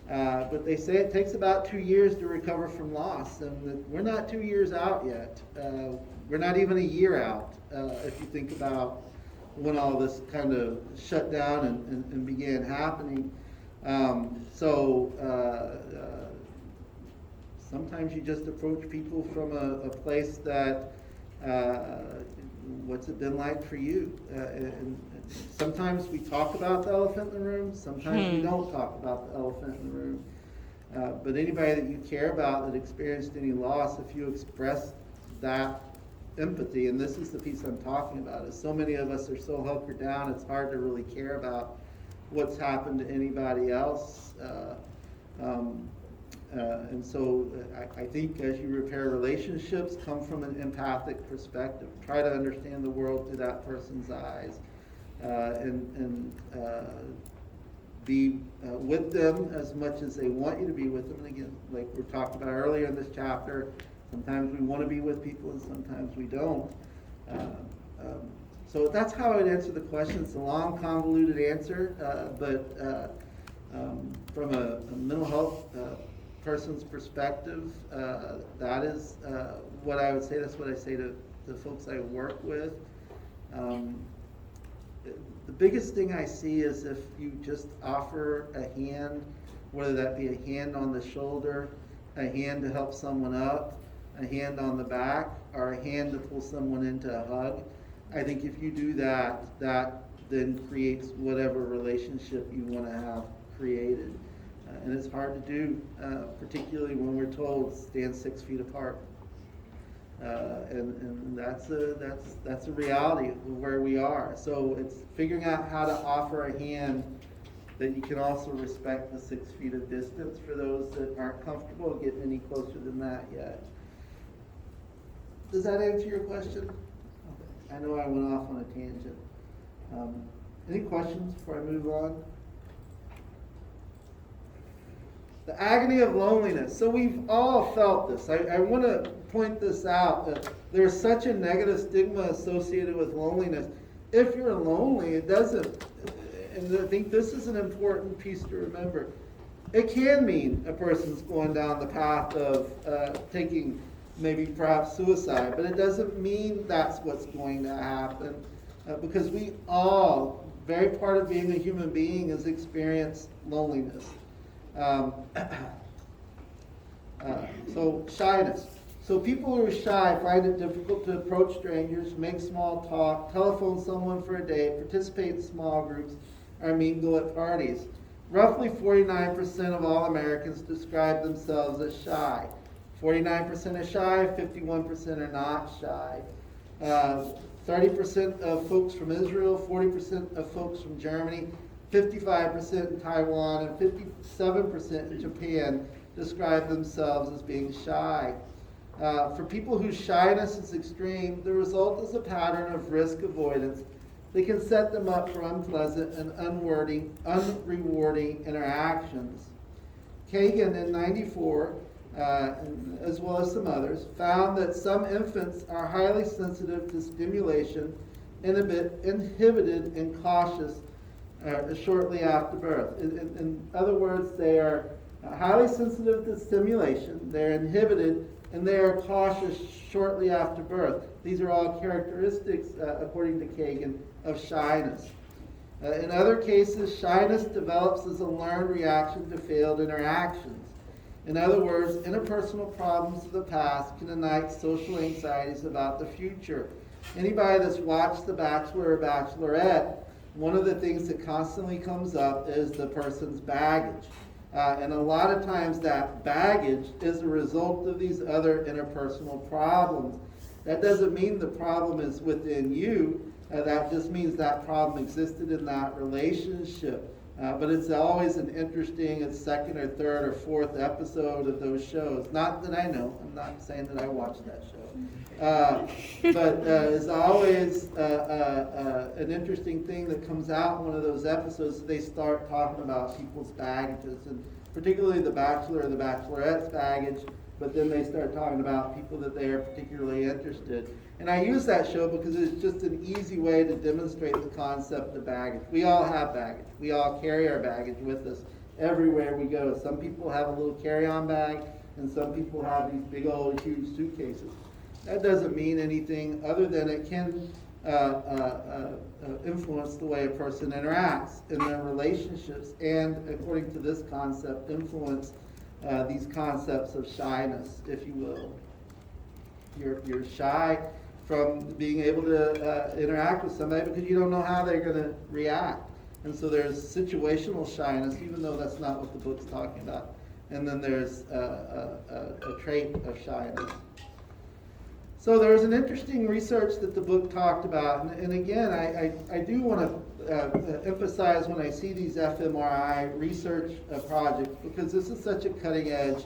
But they say it takes about 2 years to recover from loss, and we're not 2 years out yet. We're not even a year out, if you think about when all this kind of shut down and began happening. So sometimes you just approach people from a place that, what's it been like for you? And sometimes we talk about the elephant in the room, sometimes we don't talk about the elephant in the room. But anybody that you care about that experienced any loss, if you express that empathy, and this is the piece I'm talking about, is so many of us are so hunkered down, it's hard to really care about what's happened to anybody else. And so I think as you repair relationships, come from an empathic perspective. Try to understand the world through that person's eyes, and be with them as much as they want you to be with them. And again, like we talked about earlier in this chapter, sometimes we want to be with people and sometimes we don't. So that's how I'd answer the question. It's a long, convoluted answer, but from a mental health person's perspective, that is what I would say. That's what I say to the folks I work with. The biggest thing I see is if you just offer a hand, whether that be a hand on the shoulder, a hand to help someone up, a hand on the back, or a hand to pull someone into a hug. I think if you do that, that then creates whatever relationship you want to have created. And it's hard to do, particularly when we're told stand 6 feet apart. And that's a reality of where we are. So it's figuring out how to offer a hand that you can also respect the 6 feet of distance for those that aren't comfortable getting any closer than that yet. Does that answer your question? I know I went off on a tangent. Any questions before I move on? The agony of loneliness. So we've all felt this. I want to point this out. That there's such a negative stigma associated with loneliness. If you're lonely, it doesn't, and I think this is an important piece to remember. It can mean a person's going down the path of taking maybe perhaps suicide, but it doesn't mean that's what's going to happen, because we all, very part of being a human being is experience loneliness. So shyness. So people who are shy find it difficult to approach strangers, make small talk, telephone someone for a date, participate in small groups, or mingle at parties. Roughly 49% of all Americans describe themselves as shy. 49% are shy, 51% are not shy. 30% of folks from Israel, 40% of folks from Germany, 55% in Taiwan, and 57% in Japan describe themselves as being shy. For people whose shyness is extreme, the result is a pattern of risk avoidance that can set them up for unpleasant and unrewarding interactions. Kagan in '94, as well as some others, found that some infants are highly sensitive to stimulation, inhibited and cautious shortly after birth. In other words, they are highly sensitive to stimulation, they're inhibited, and they are cautious shortly after birth. These are all characteristics, according to Kagan, of shyness. In other cases, shyness develops as a learned reaction to failed interactions. In other words, interpersonal problems of the past can ignite social anxieties about the future. Anybody that's watched The Bachelor or Bachelorette, one of the things that constantly comes up is the person's baggage. And a lot of times that baggage is a result of these other interpersonal problems. That doesn't mean the problem is within you. That just means that problem existed in that relationship. But it's always an interesting second or third or fourth episode of those shows. Not that I know. I'm not saying that I watched that show. But it's always an interesting thing that comes out in one of those episodes. They start talking about people's baggages, and particularly the Bachelor or the Bachelorette's baggage, but then they start talking about people that they are particularly interested. And I use that show because it's just an easy way to demonstrate the concept of baggage. We all have baggage. We all carry our baggage with us everywhere we go. Some people have a little carry-on bag, and some people have these big old huge suitcases. That doesn't mean anything other than it can influence the way a person interacts in their relationships, and according to this concept, influence these concepts of shyness, if you will. You're shy from being able to interact with somebody because you don't know how they're going to react. And so there's situational shyness, even though that's not what the book's talking about. And then there's a trait of shyness. So there's an interesting research that the book talked about. And again, I do want to emphasize when I see these fMRI research projects, because this is such a cutting edge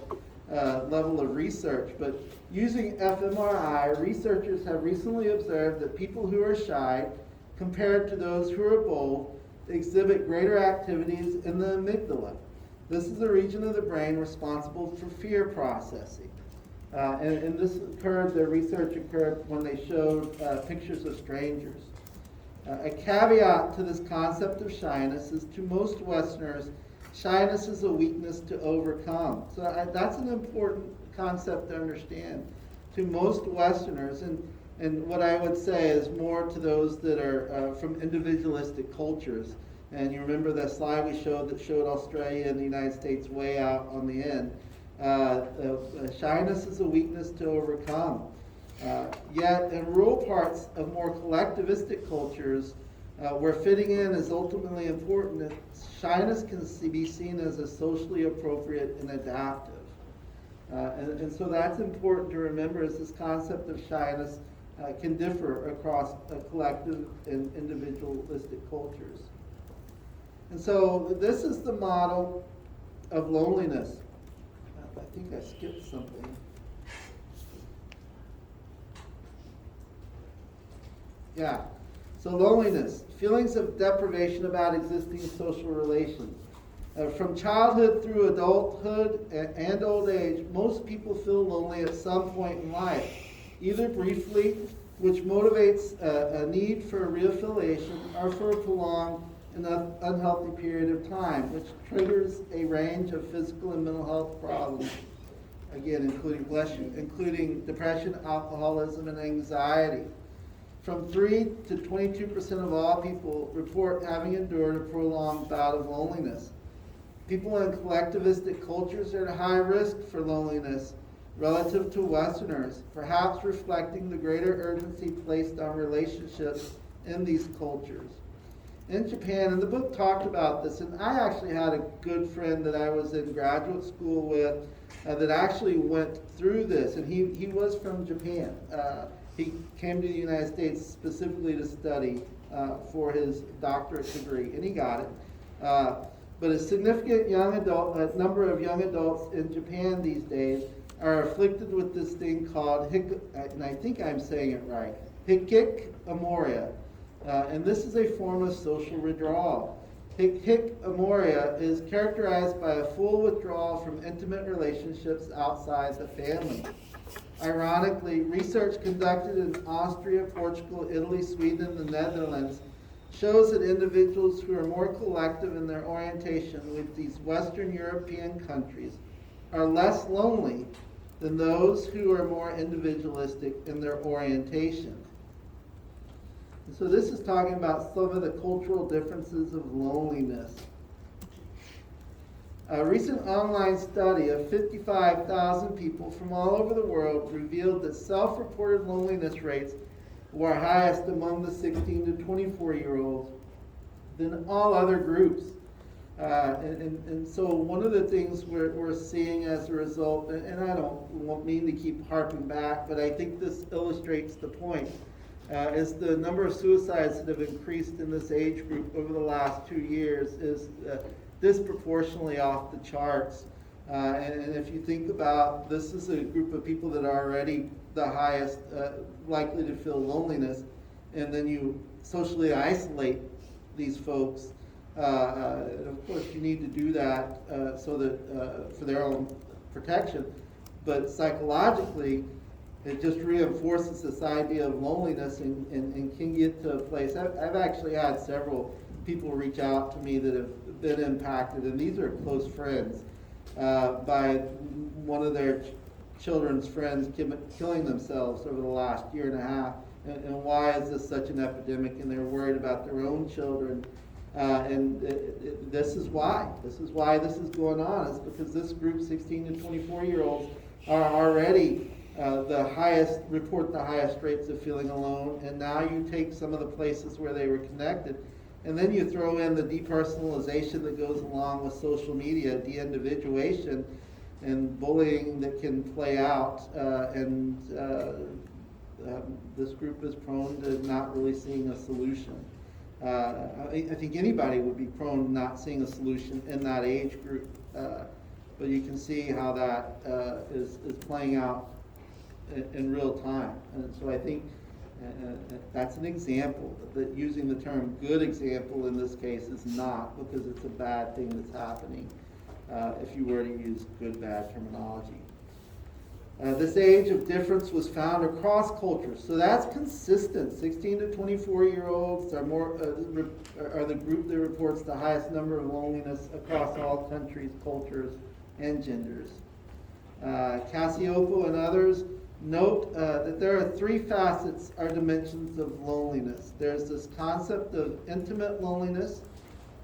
level of research. But using fMRI, researchers have recently observed that people who are shy, compared to those who are bold, exhibit greater activities in the amygdala. This is the region of the brain responsible for fear processing. And this occurred, the research occurred when they showed pictures of strangers. A caveat to this concept of shyness is, to most Westerners, shyness is a weakness to overcome. So that's an important concept to understand. To most Westerners, and what I would say is more to those that are from individualistic cultures. And you remember that slide we showed that showed Australia and the United States way out on the end. Shyness is a weakness to overcome. Yet in rural parts of more collectivistic cultures, Where fitting in is ultimately important, shyness can be seen as a socially appropriate and adaptive. And so that's important to remember, as this concept of shyness can differ across collective and individualistic cultures. And so this is the model of loneliness. I think I skipped something. Yeah. So loneliness, feelings of deprivation about existing social relations. From childhood through adulthood and old age, most people feel lonely at some point in life, either briefly, which motivates a need for reaffiliation, or for a prolonged and unhealthy period of time, which triggers a range of physical and mental health problems, again, including depression, alcoholism, and anxiety. From 3 to 22% of all people report having endured a prolonged bout of loneliness. People in collectivistic cultures are at high risk for loneliness relative to Westerners, perhaps reflecting the greater urgency placed on relationships in these cultures. In Japan, and the book talked about this, and I actually had a good friend that I was in graduate school with that actually went through this, and he was from Japan. He came to the United States specifically to study for his doctorate degree, and he got it. But a significant number of young adults in Japan these days are afflicted with this thing called, and I think I'm saying it right, hikikomori. And this is a form of social withdrawal. Hikikomori is characterized by a full withdrawal from intimate relationships outside the family. Ironically, research conducted in Austria, Portugal, Italy, Sweden, and the Netherlands shows that individuals who are more collective in their orientation with these Western European countries are less lonely than those who are more individualistic in their orientation. And so this is talking about some of the cultural differences of loneliness. A recent online study of 55,000 people from all over the world revealed that self-reported loneliness rates were highest among the 16 to 24-year-olds than all other groups. And so one of the things we're seeing as a result, and I don't mean to keep harping back, but I think this illustrates the point, is the number of suicides that have increased in this age group over the last 2 years is disproportionately off the charts. And if you think about, this is a group of people that are already the highest likely to feel loneliness, and then you socially isolate these folks. Of course, you need to do that so that for their own protection, but psychologically, it just reinforces this idea of loneliness and can get to a place. I've actually had several people reach out to me that have been impacted, and these are close friends, by one of their children's friends killing themselves over the last year and a half. And why is this such an epidemic? And they're worried about their own children. This is why. This is why this is going on. Is because this group, 16 to 24-year-olds, are already report the highest rates of feeling alone. And now you take some of the places where they were connected, and then you throw in the depersonalization that goes along with social media, de-individuation, and bullying that can play out. This group is prone to not really seeing a solution. I think anybody would be prone to not seeing a solution in that age group. But you can see how that is playing out in real time. And so I think that's an example. That using the term good example in this case is not, because it's a bad thing that's happening if you were to use good-bad terminology. This age of difference was found across cultures, so that's consistent. 16 to 24-year-olds are the group that reports the highest number of loneliness across all countries, cultures, and genders. Cacioppo and others note that there are 3 facets or dimensions of loneliness. There's this concept of intimate loneliness,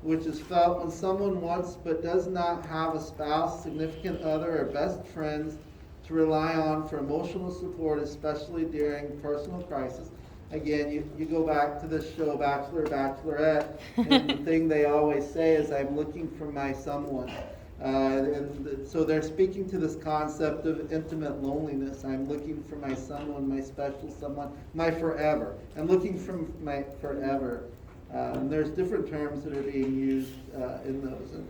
which is felt when someone wants but does not have a spouse, significant other, or best friends to rely on for emotional support, especially during personal crisis. again, you go back to this show, Bachelor, Bachelorette, and the thing they always say is, I'm looking for my someone. And so they're speaking to this concept of intimate loneliness. I'm looking for my someone, my special someone, my forever. I'm looking for my forever. And there's different terms that are being used in those. And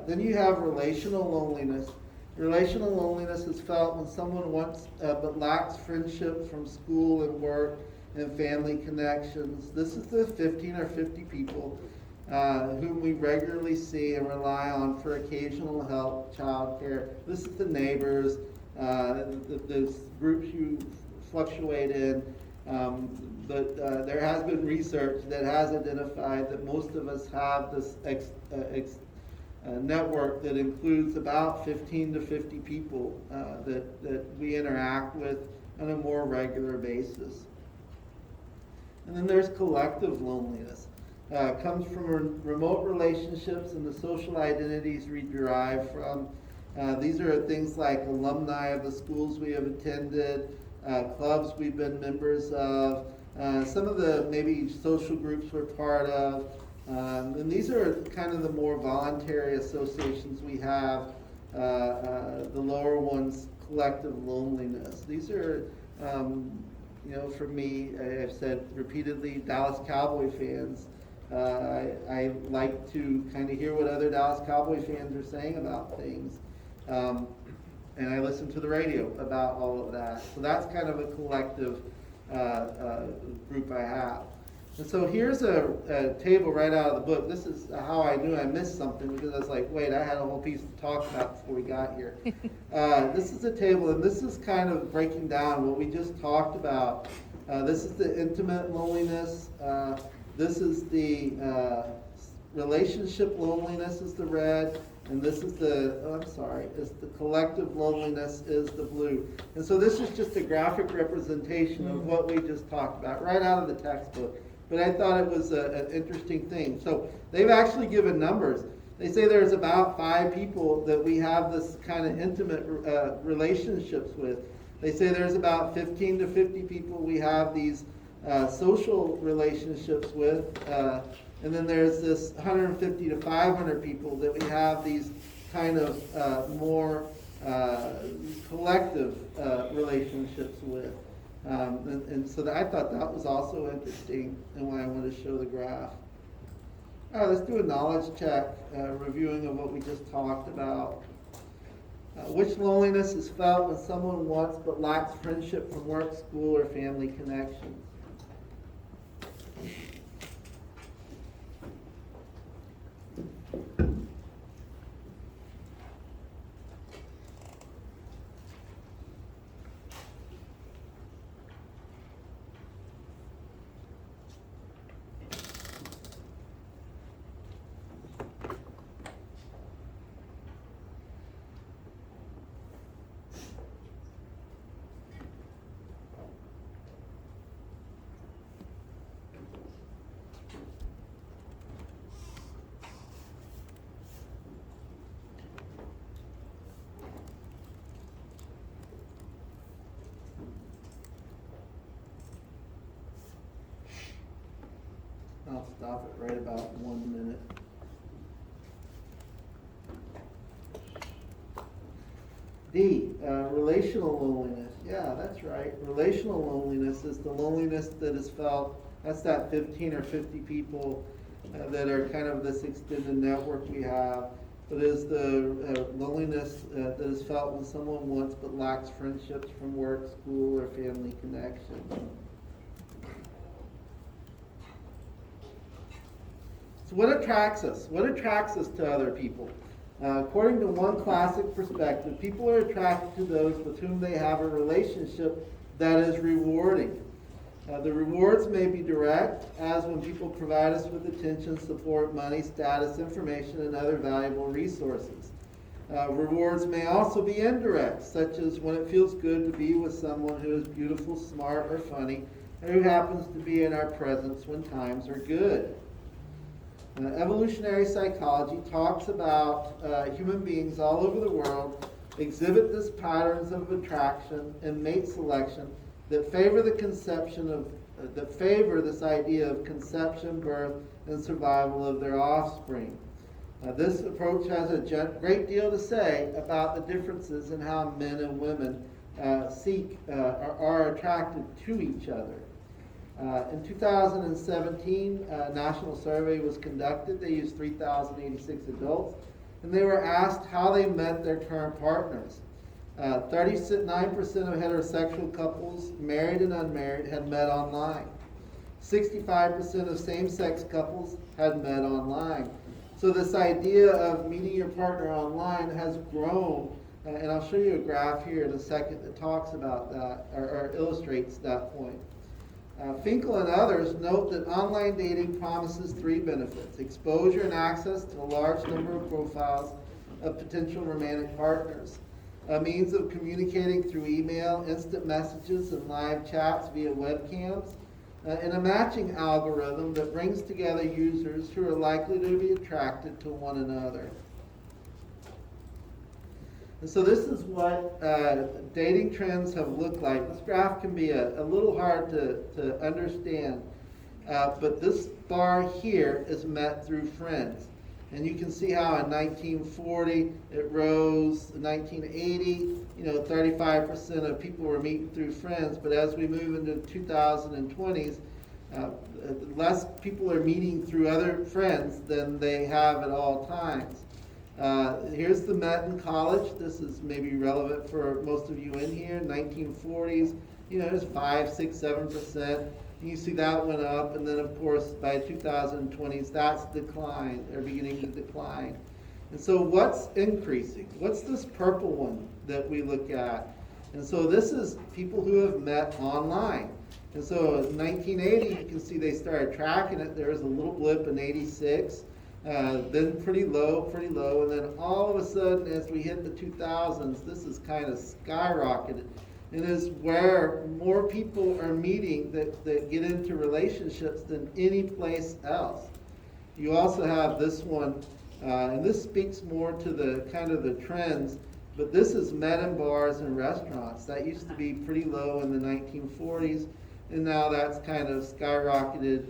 then you have relational loneliness. Relational loneliness is felt when someone wants but lacks friendship from school and work and family connections. This is the 15 or 50 people whom we regularly see and rely on for occasional help, child care. This is the neighbors, those groups you fluctuate in. But there has been research that has identified that most of us have this network that includes about 15 to 50 people that we interact with on a more regular basis. And then there's collective loneliness. Comes from remote relationships and the social identities we derive from. These are things like alumni of the schools we have attended, clubs we've been members of, some of the maybe social groups we're part of. And these are kind of the more voluntary associations we have, the lower ones, collective loneliness. These are, for me, I've said repeatedly, Dallas Cowboy fans. I like to kind of hear what other Dallas Cowboy fans are saying about things. And I listen to the radio about all of that. So that's kind of a collective group I have. And so here's a table right out of the book. This is how I knew I missed something, because I was like, wait, I had a whole piece to talk about before we got here. This is a table, and this is kind of breaking down what we just talked about. This is the intimate loneliness. This is the relationship loneliness is the red, and this is is the collective loneliness is the blue. And so this is just a graphic representation of what we just talked about right out of the textbook. But I thought it was an interesting thing. So they've actually given numbers. They say there's about 5 people that we have this kind of intimate relationships with. They say there's about 15 to 50 people we have these social relationships with. And then there's this 150 to 500 people that we have these kind of more collective relationships with. And so I thought that was also interesting, and why I wanted to show the graph. All right, let's do a knowledge check, reviewing of what we just talked about. Which loneliness is felt when someone wants but lacks friendship from work, school, or family connections? I'll stop it right about 1 minute. D, relational loneliness. Yeah, that's right. Relational loneliness is the loneliness that is felt. That's that 15 or 50 people that are kind of this extended network we have. But it is the loneliness that is felt when someone wants but lacks friendships from work, school, or family connections. So what attracts us? What attracts us to other people? According to one classic perspective, people are attracted to those with whom they have a relationship that is rewarding. The rewards may be direct, as when people provide us with attention, support, money, status, information, and other valuable resources. Rewards may also be indirect, such as when it feels good to be with someone who is beautiful, smart, or funny, and who happens to be in our presence when times are good. Evolutionary psychology talks about human beings all over the world exhibit these patterns of attraction and mate selection that favor the conception of that favor this idea of conception, birth, and survival of their offspring. This approach has a great deal to say about the differences in how men and women are attracted to each other. In 2017, a national survey was conducted. They used 3,086 adults, and they were asked how they met their current partners. 39% of heterosexual couples, married and unmarried, had met online. 65% of same-sex couples had met online. So this idea of meeting your partner online has grown, and I'll show you a graph here in a second that talks about that, or illustrates that point. Finkel and others note that online dating promises three benefits: exposure and access to a large number of profiles of potential romantic partners, a means of communicating through email, instant messages, and live chats via webcams, and a matching algorithm that brings together users who are likely to be attracted to one another. And so this is what dating trends have looked like. This graph can be a little hard to understand, but this bar here is met through friends. And you can see how in 1940 it rose, in 1980, 35% of people were meeting through friends, but as we move into 2020s, less people are meeting through other friends than they have at all times. Here's the met in college. This is maybe relevant for most of you in here. 1940s, it was 5, 6, 7%. You see that went up, and then of course by 2020s that's declined, or beginning to decline. And so what's increasing? What's this purple one that we look at? And so this is people who have met online. And so in 1980, you can see they started tracking it. There was a little blip in 86, then pretty low, and then all of a sudden as we hit the 2000s, this is kind of skyrocketed. It is where more people are meeting that get into relationships than any place else. You also have this one, and this speaks more to the kind of the trends, but this is met in bars and restaurants. That used to be pretty low in the 1940s, and now that's kind of skyrocketed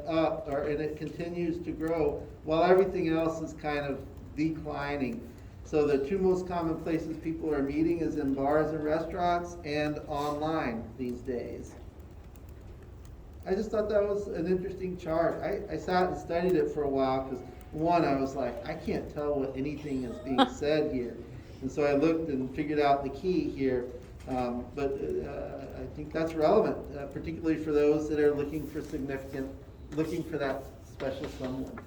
up, and it continues to grow while everything else is kind of declining. So the two most common places people are meeting is in bars and restaurants and online these days. I just thought that was an interesting chart. I sat and studied it for a while because, one, I was like, I can't tell what anything is being said here. And so I looked and figured out the key here. But I think that's relevant, particularly for those that are looking for that special someone.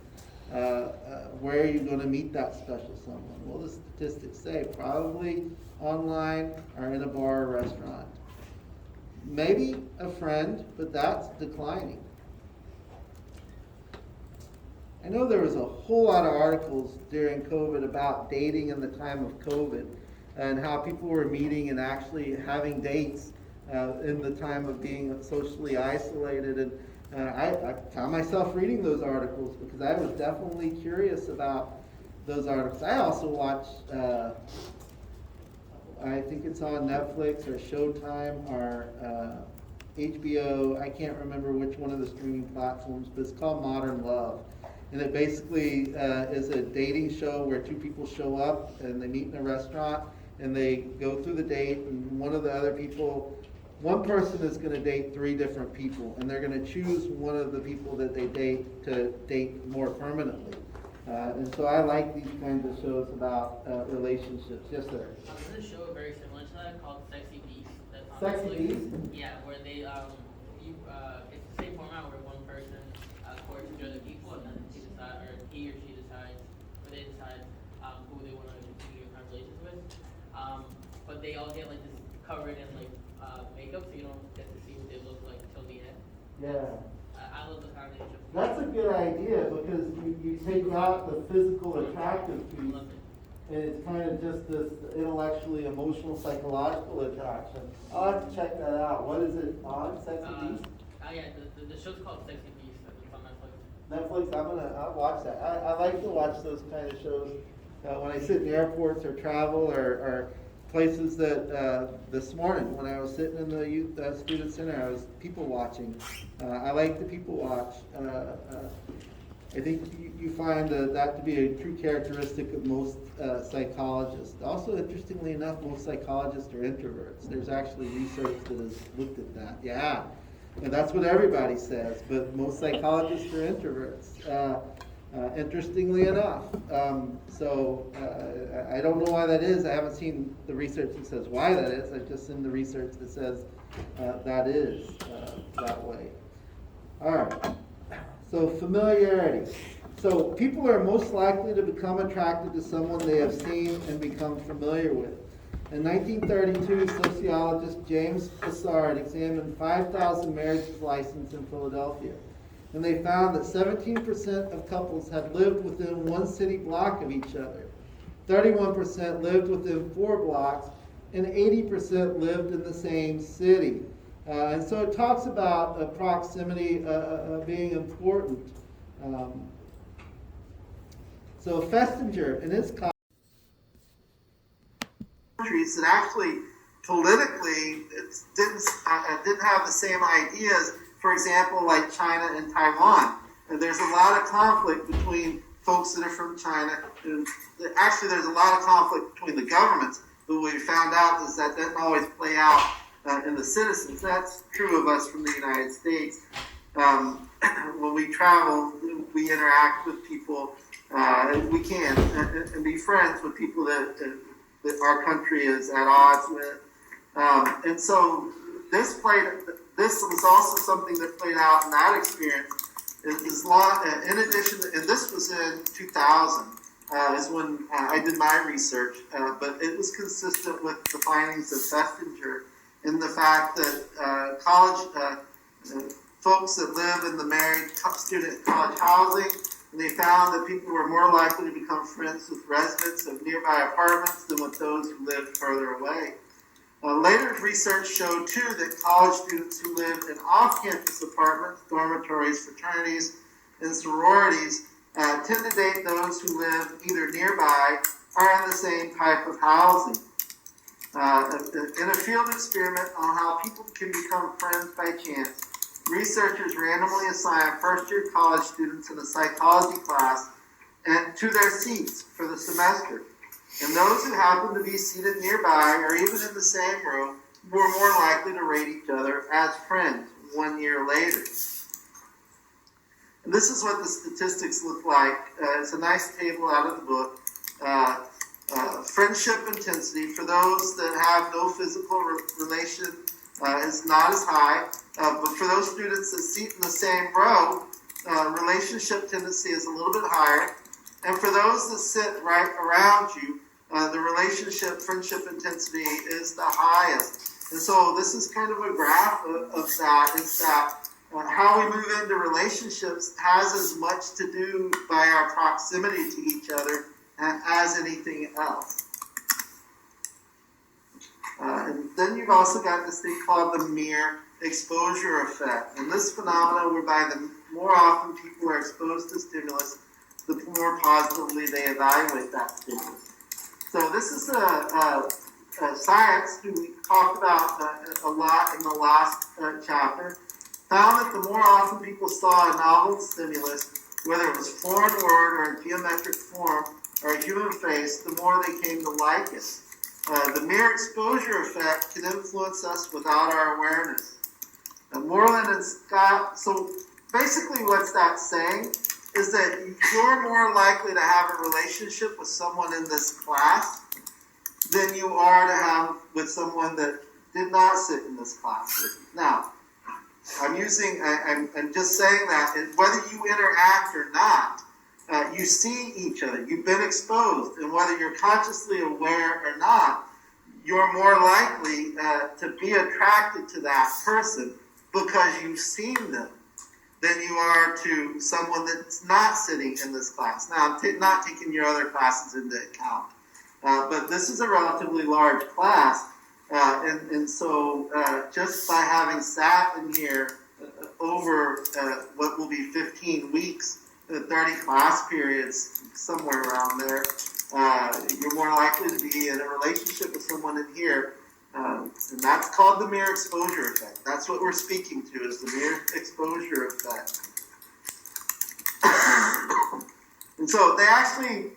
Where are you going to meet that special someone? Well, the statistics say probably online or in a bar or restaurant. Maybe a friend, but that's declining. I know there was a whole lot of articles during COVID about dating in the time of COVID and how people were meeting and actually having dates in the time of being socially isolated. And I found myself reading those articles because I was definitely curious about those articles. I also watched, I think it's on Netflix or Showtime or HBO. I can't remember which one of the streaming platforms, but it's called Modern Love. And it basically is a dating show where two people show up and they meet in a restaurant and they go through the date, and one person is going to date 3 different people, and they're going to choose one of the people that they date to date more permanently. And so I like these kinds of shows about relationships. Yes, sir? There's a show very similar to that called Sexy Beast. That's on Sexy Netflix. Beast? Yeah, where they, it's the same format where one person courts 2 other people, and then he or she decides, or they decide who they want to continue a relations with. But they all get like this covered in like makeup, so you don't get to see what they look like till the end. Yeah. I love the combination. That's a good idea because you take out the physical attractive piece, and it's kind of just this intellectually, emotional, psychological attraction. I'll have to check that out. What is it on? Sexy Beast? Yeah, the show's called Sexy Beast. It's on Netflix. Netflix, I'll watch that. I like to watch those kind of shows when I sit in airports or travel or places that this morning when I was sitting in the youth student center, I was people watching. I like to people watch. I think you find that to be a true characteristic of most psychologists. Also, interestingly enough, most psychologists are introverts. There's actually research that has looked at that. Yeah, and that's what everybody says, but most psychologists are introverts. Interestingly enough. I don't know why that is. I haven't seen the research that says why that is. I've just seen the research that says that is that way. All right. So familiarity. So people are most likely to become attracted to someone they have seen and become familiar with. In 1932, sociologist James Passard examined 5,000 marriage licenses in Philadelphia. And they found that 17% of couples had lived within one city block of each other. 31% lived within 4 blocks, and 80% lived in the same city. And so it talks about proximity being important. So Festinger, in his countries that actually politically didn't have the same ideas, for example, like China and Taiwan. And there's a lot of conflict between folks that are from China. And actually, there's a lot of conflict between the governments. But what we found out is that doesn't always play out in the citizens. That's true of us from the United States. When we travel, we interact with people. We can and be friends with people that our country is at odds with. And so this was also something that played out in that experience. In addition, and this was in 2000, is when I did my research, but it was consistent with the findings of Festinger in the fact that college folks that live in the married student college housing, and they found that people were more likely to become friends with residents of nearby apartments than with those who lived further away. Later research showed, too, that college students who lived in off-campus apartments, dormitories, fraternities, and sororities tend to date those who live either nearby or in the same type of housing. In a field experiment on how people can become friends by chance, researchers randomly assign first-year college students in a psychology class and to their seats for the semester. And those who happen to be seated nearby or even in the same room were more likely to rate each other as friends 1 year later. And this is what the statistics look like. It's a nice table out of the book. Friendship intensity for those that have no physical relation is not as high. But for those students that seat in the same row, relationship tendency is a little bit higher. And for those that sit right around you, the relationship, friendship intensity is the highest. And so this is kind of a graph of that, is that how we move into relationships has as much to do by our proximity to each other as anything else. And then you've also got this thing called the mere exposure effect. And this phenomenon whereby the more often people are exposed to stimulus, the more positively they evaluate that stimulus. So this is a science who we talked about a lot in the last chapter, found that the more often people saw a novel stimulus, whether it was a foreign word or a geometric form or a human face, the more they came to like it. The mere exposure effect can influence us without our awareness. Moreland and Scott, so basically what's that saying is that you're more likely to have a relationship with someone in this class than you are to have with someone that did not sit in this class with you. Now, I'm just saying that whether you interact or not, you see each other, you've been exposed, and whether you're consciously aware or not, you're more likely to be attracted to that person because you've seen them than you are to someone that's not sitting in this class. Now, I'm not taking your other classes into account, but this is a relatively large class, and so just by having sat in here over what will be 15 weeks, 30 class periods, somewhere around there, you're more likely to be in a relationship with someone in here. And that's called the mere exposure effect. That's what we're speaking to, is the mere exposure effect. And so they actually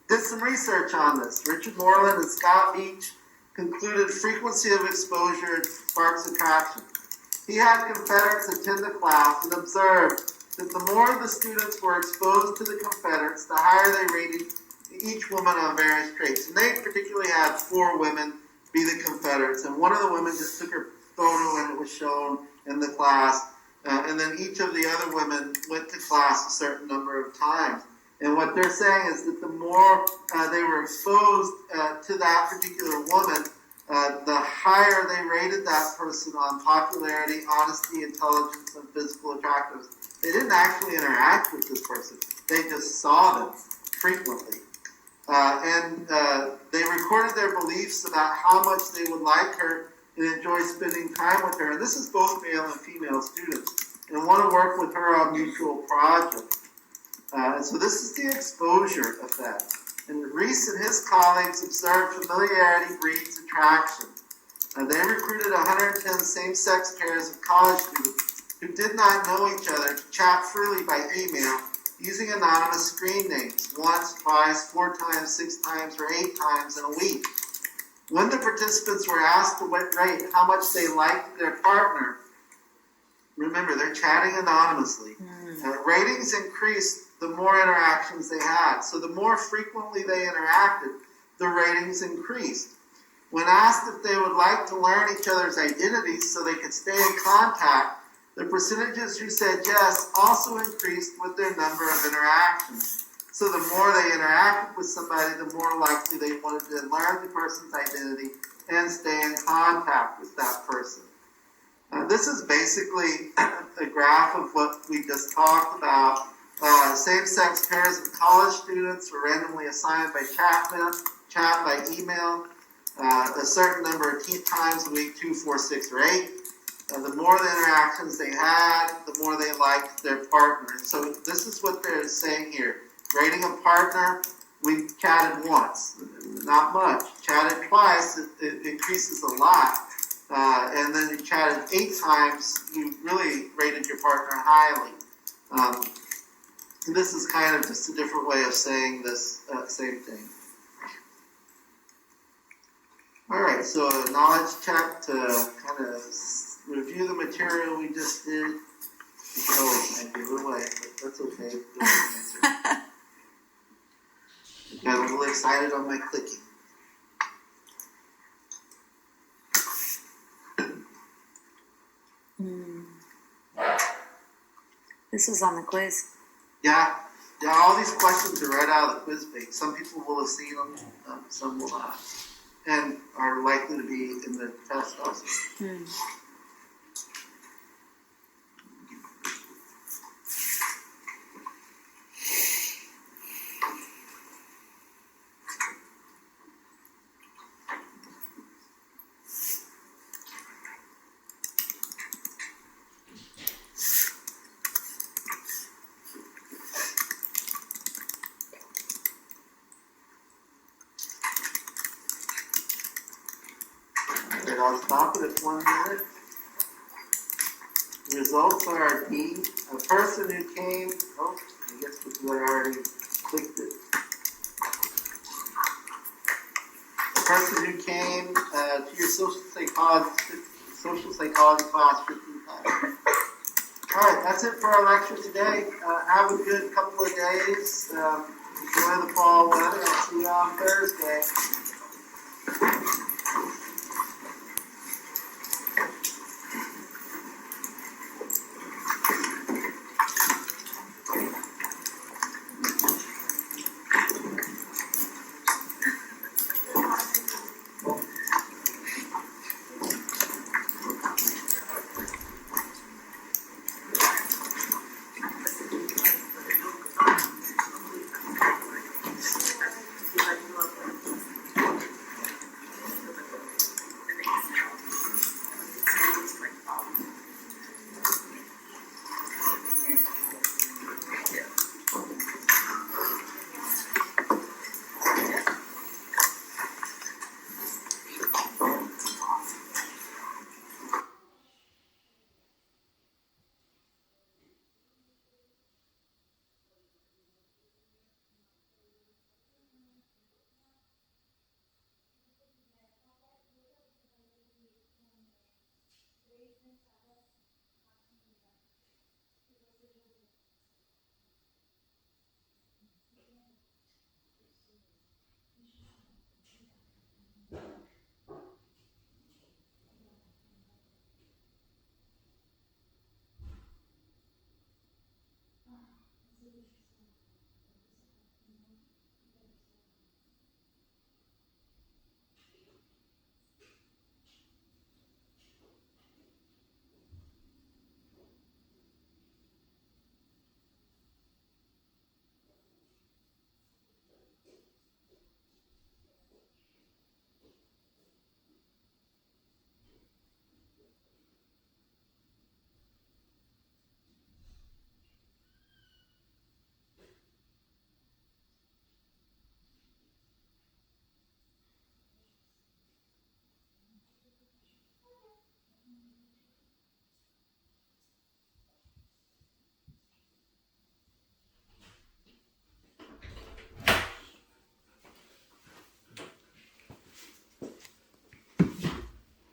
did some research on this. Richard Moreland and Scott Beach concluded frequency of exposure sparks attraction. He had Confederates attend the class and observed that the more the students were exposed to the Confederates, the higher they rated each woman on various traits. And they particularly had 4 women be the Confederates, and one of the women just took her photo and it was shown in the class, and then each of the other women went to class a certain number of times. And what they're saying is that the more they were exposed to that particular woman, the higher they rated that person on popularity, honesty, intelligence, and physical attractiveness. They didn't actually interact with this person. They just saw them frequently. And they recorded their beliefs about how much they would like her and enjoy spending time with her. And this is both male and female students, and want to work with her on mutual projects. And so this is the exposure effect. And Reese and his colleagues observed familiarity breeds attraction. They recruited 110 same-sex pairs of college students who did not know each other to chat freely by email using anonymous screen names, once, twice, 4 times, 6 times, or 8 times in a week. When the participants were asked to rate how much they liked their partner, remember, they're chatting anonymously. Ratings increased the more interactions they had. So the more frequently they interacted, the ratings increased. When asked if they would like to learn each other's identities so they could stay in contact, the percentages who said yes also increased with their number of interactions. So the more they interacted with somebody, the more likely they wanted to learn the person's identity and stay in contact with that person. This is basically a graph of what we just talked about. Same-sex pairs of college students were randomly assigned by chat by email, a certain number of times a week, 2, 4, 6, or 8. The more the interactions they had, the more they liked their partner. So this is what they're saying here. Rating a partner, we chatted once, not much. Chatted twice, it increases a lot. And then you chatted 8 times, you really rated your partner highly. And this is kind of just a different way of saying this same thing. All right, so a knowledge check to kind of review the material we just did. Oh, I gave it away, but that's okay. Got a little excited on my clicking. This was on the quiz. Yeah, all these questions are right out of the quiz page. Some people will have seen them, some will not, and are likely to be in the test also. I'll stop it at 1 minute. The results are D. A person who came, I guess because I already clicked it. A person who came to your social psychology class 15 times. All right, that's it for our lecture today. Have a good couple of days. Enjoy the fall weather. I'll see you on Thursday.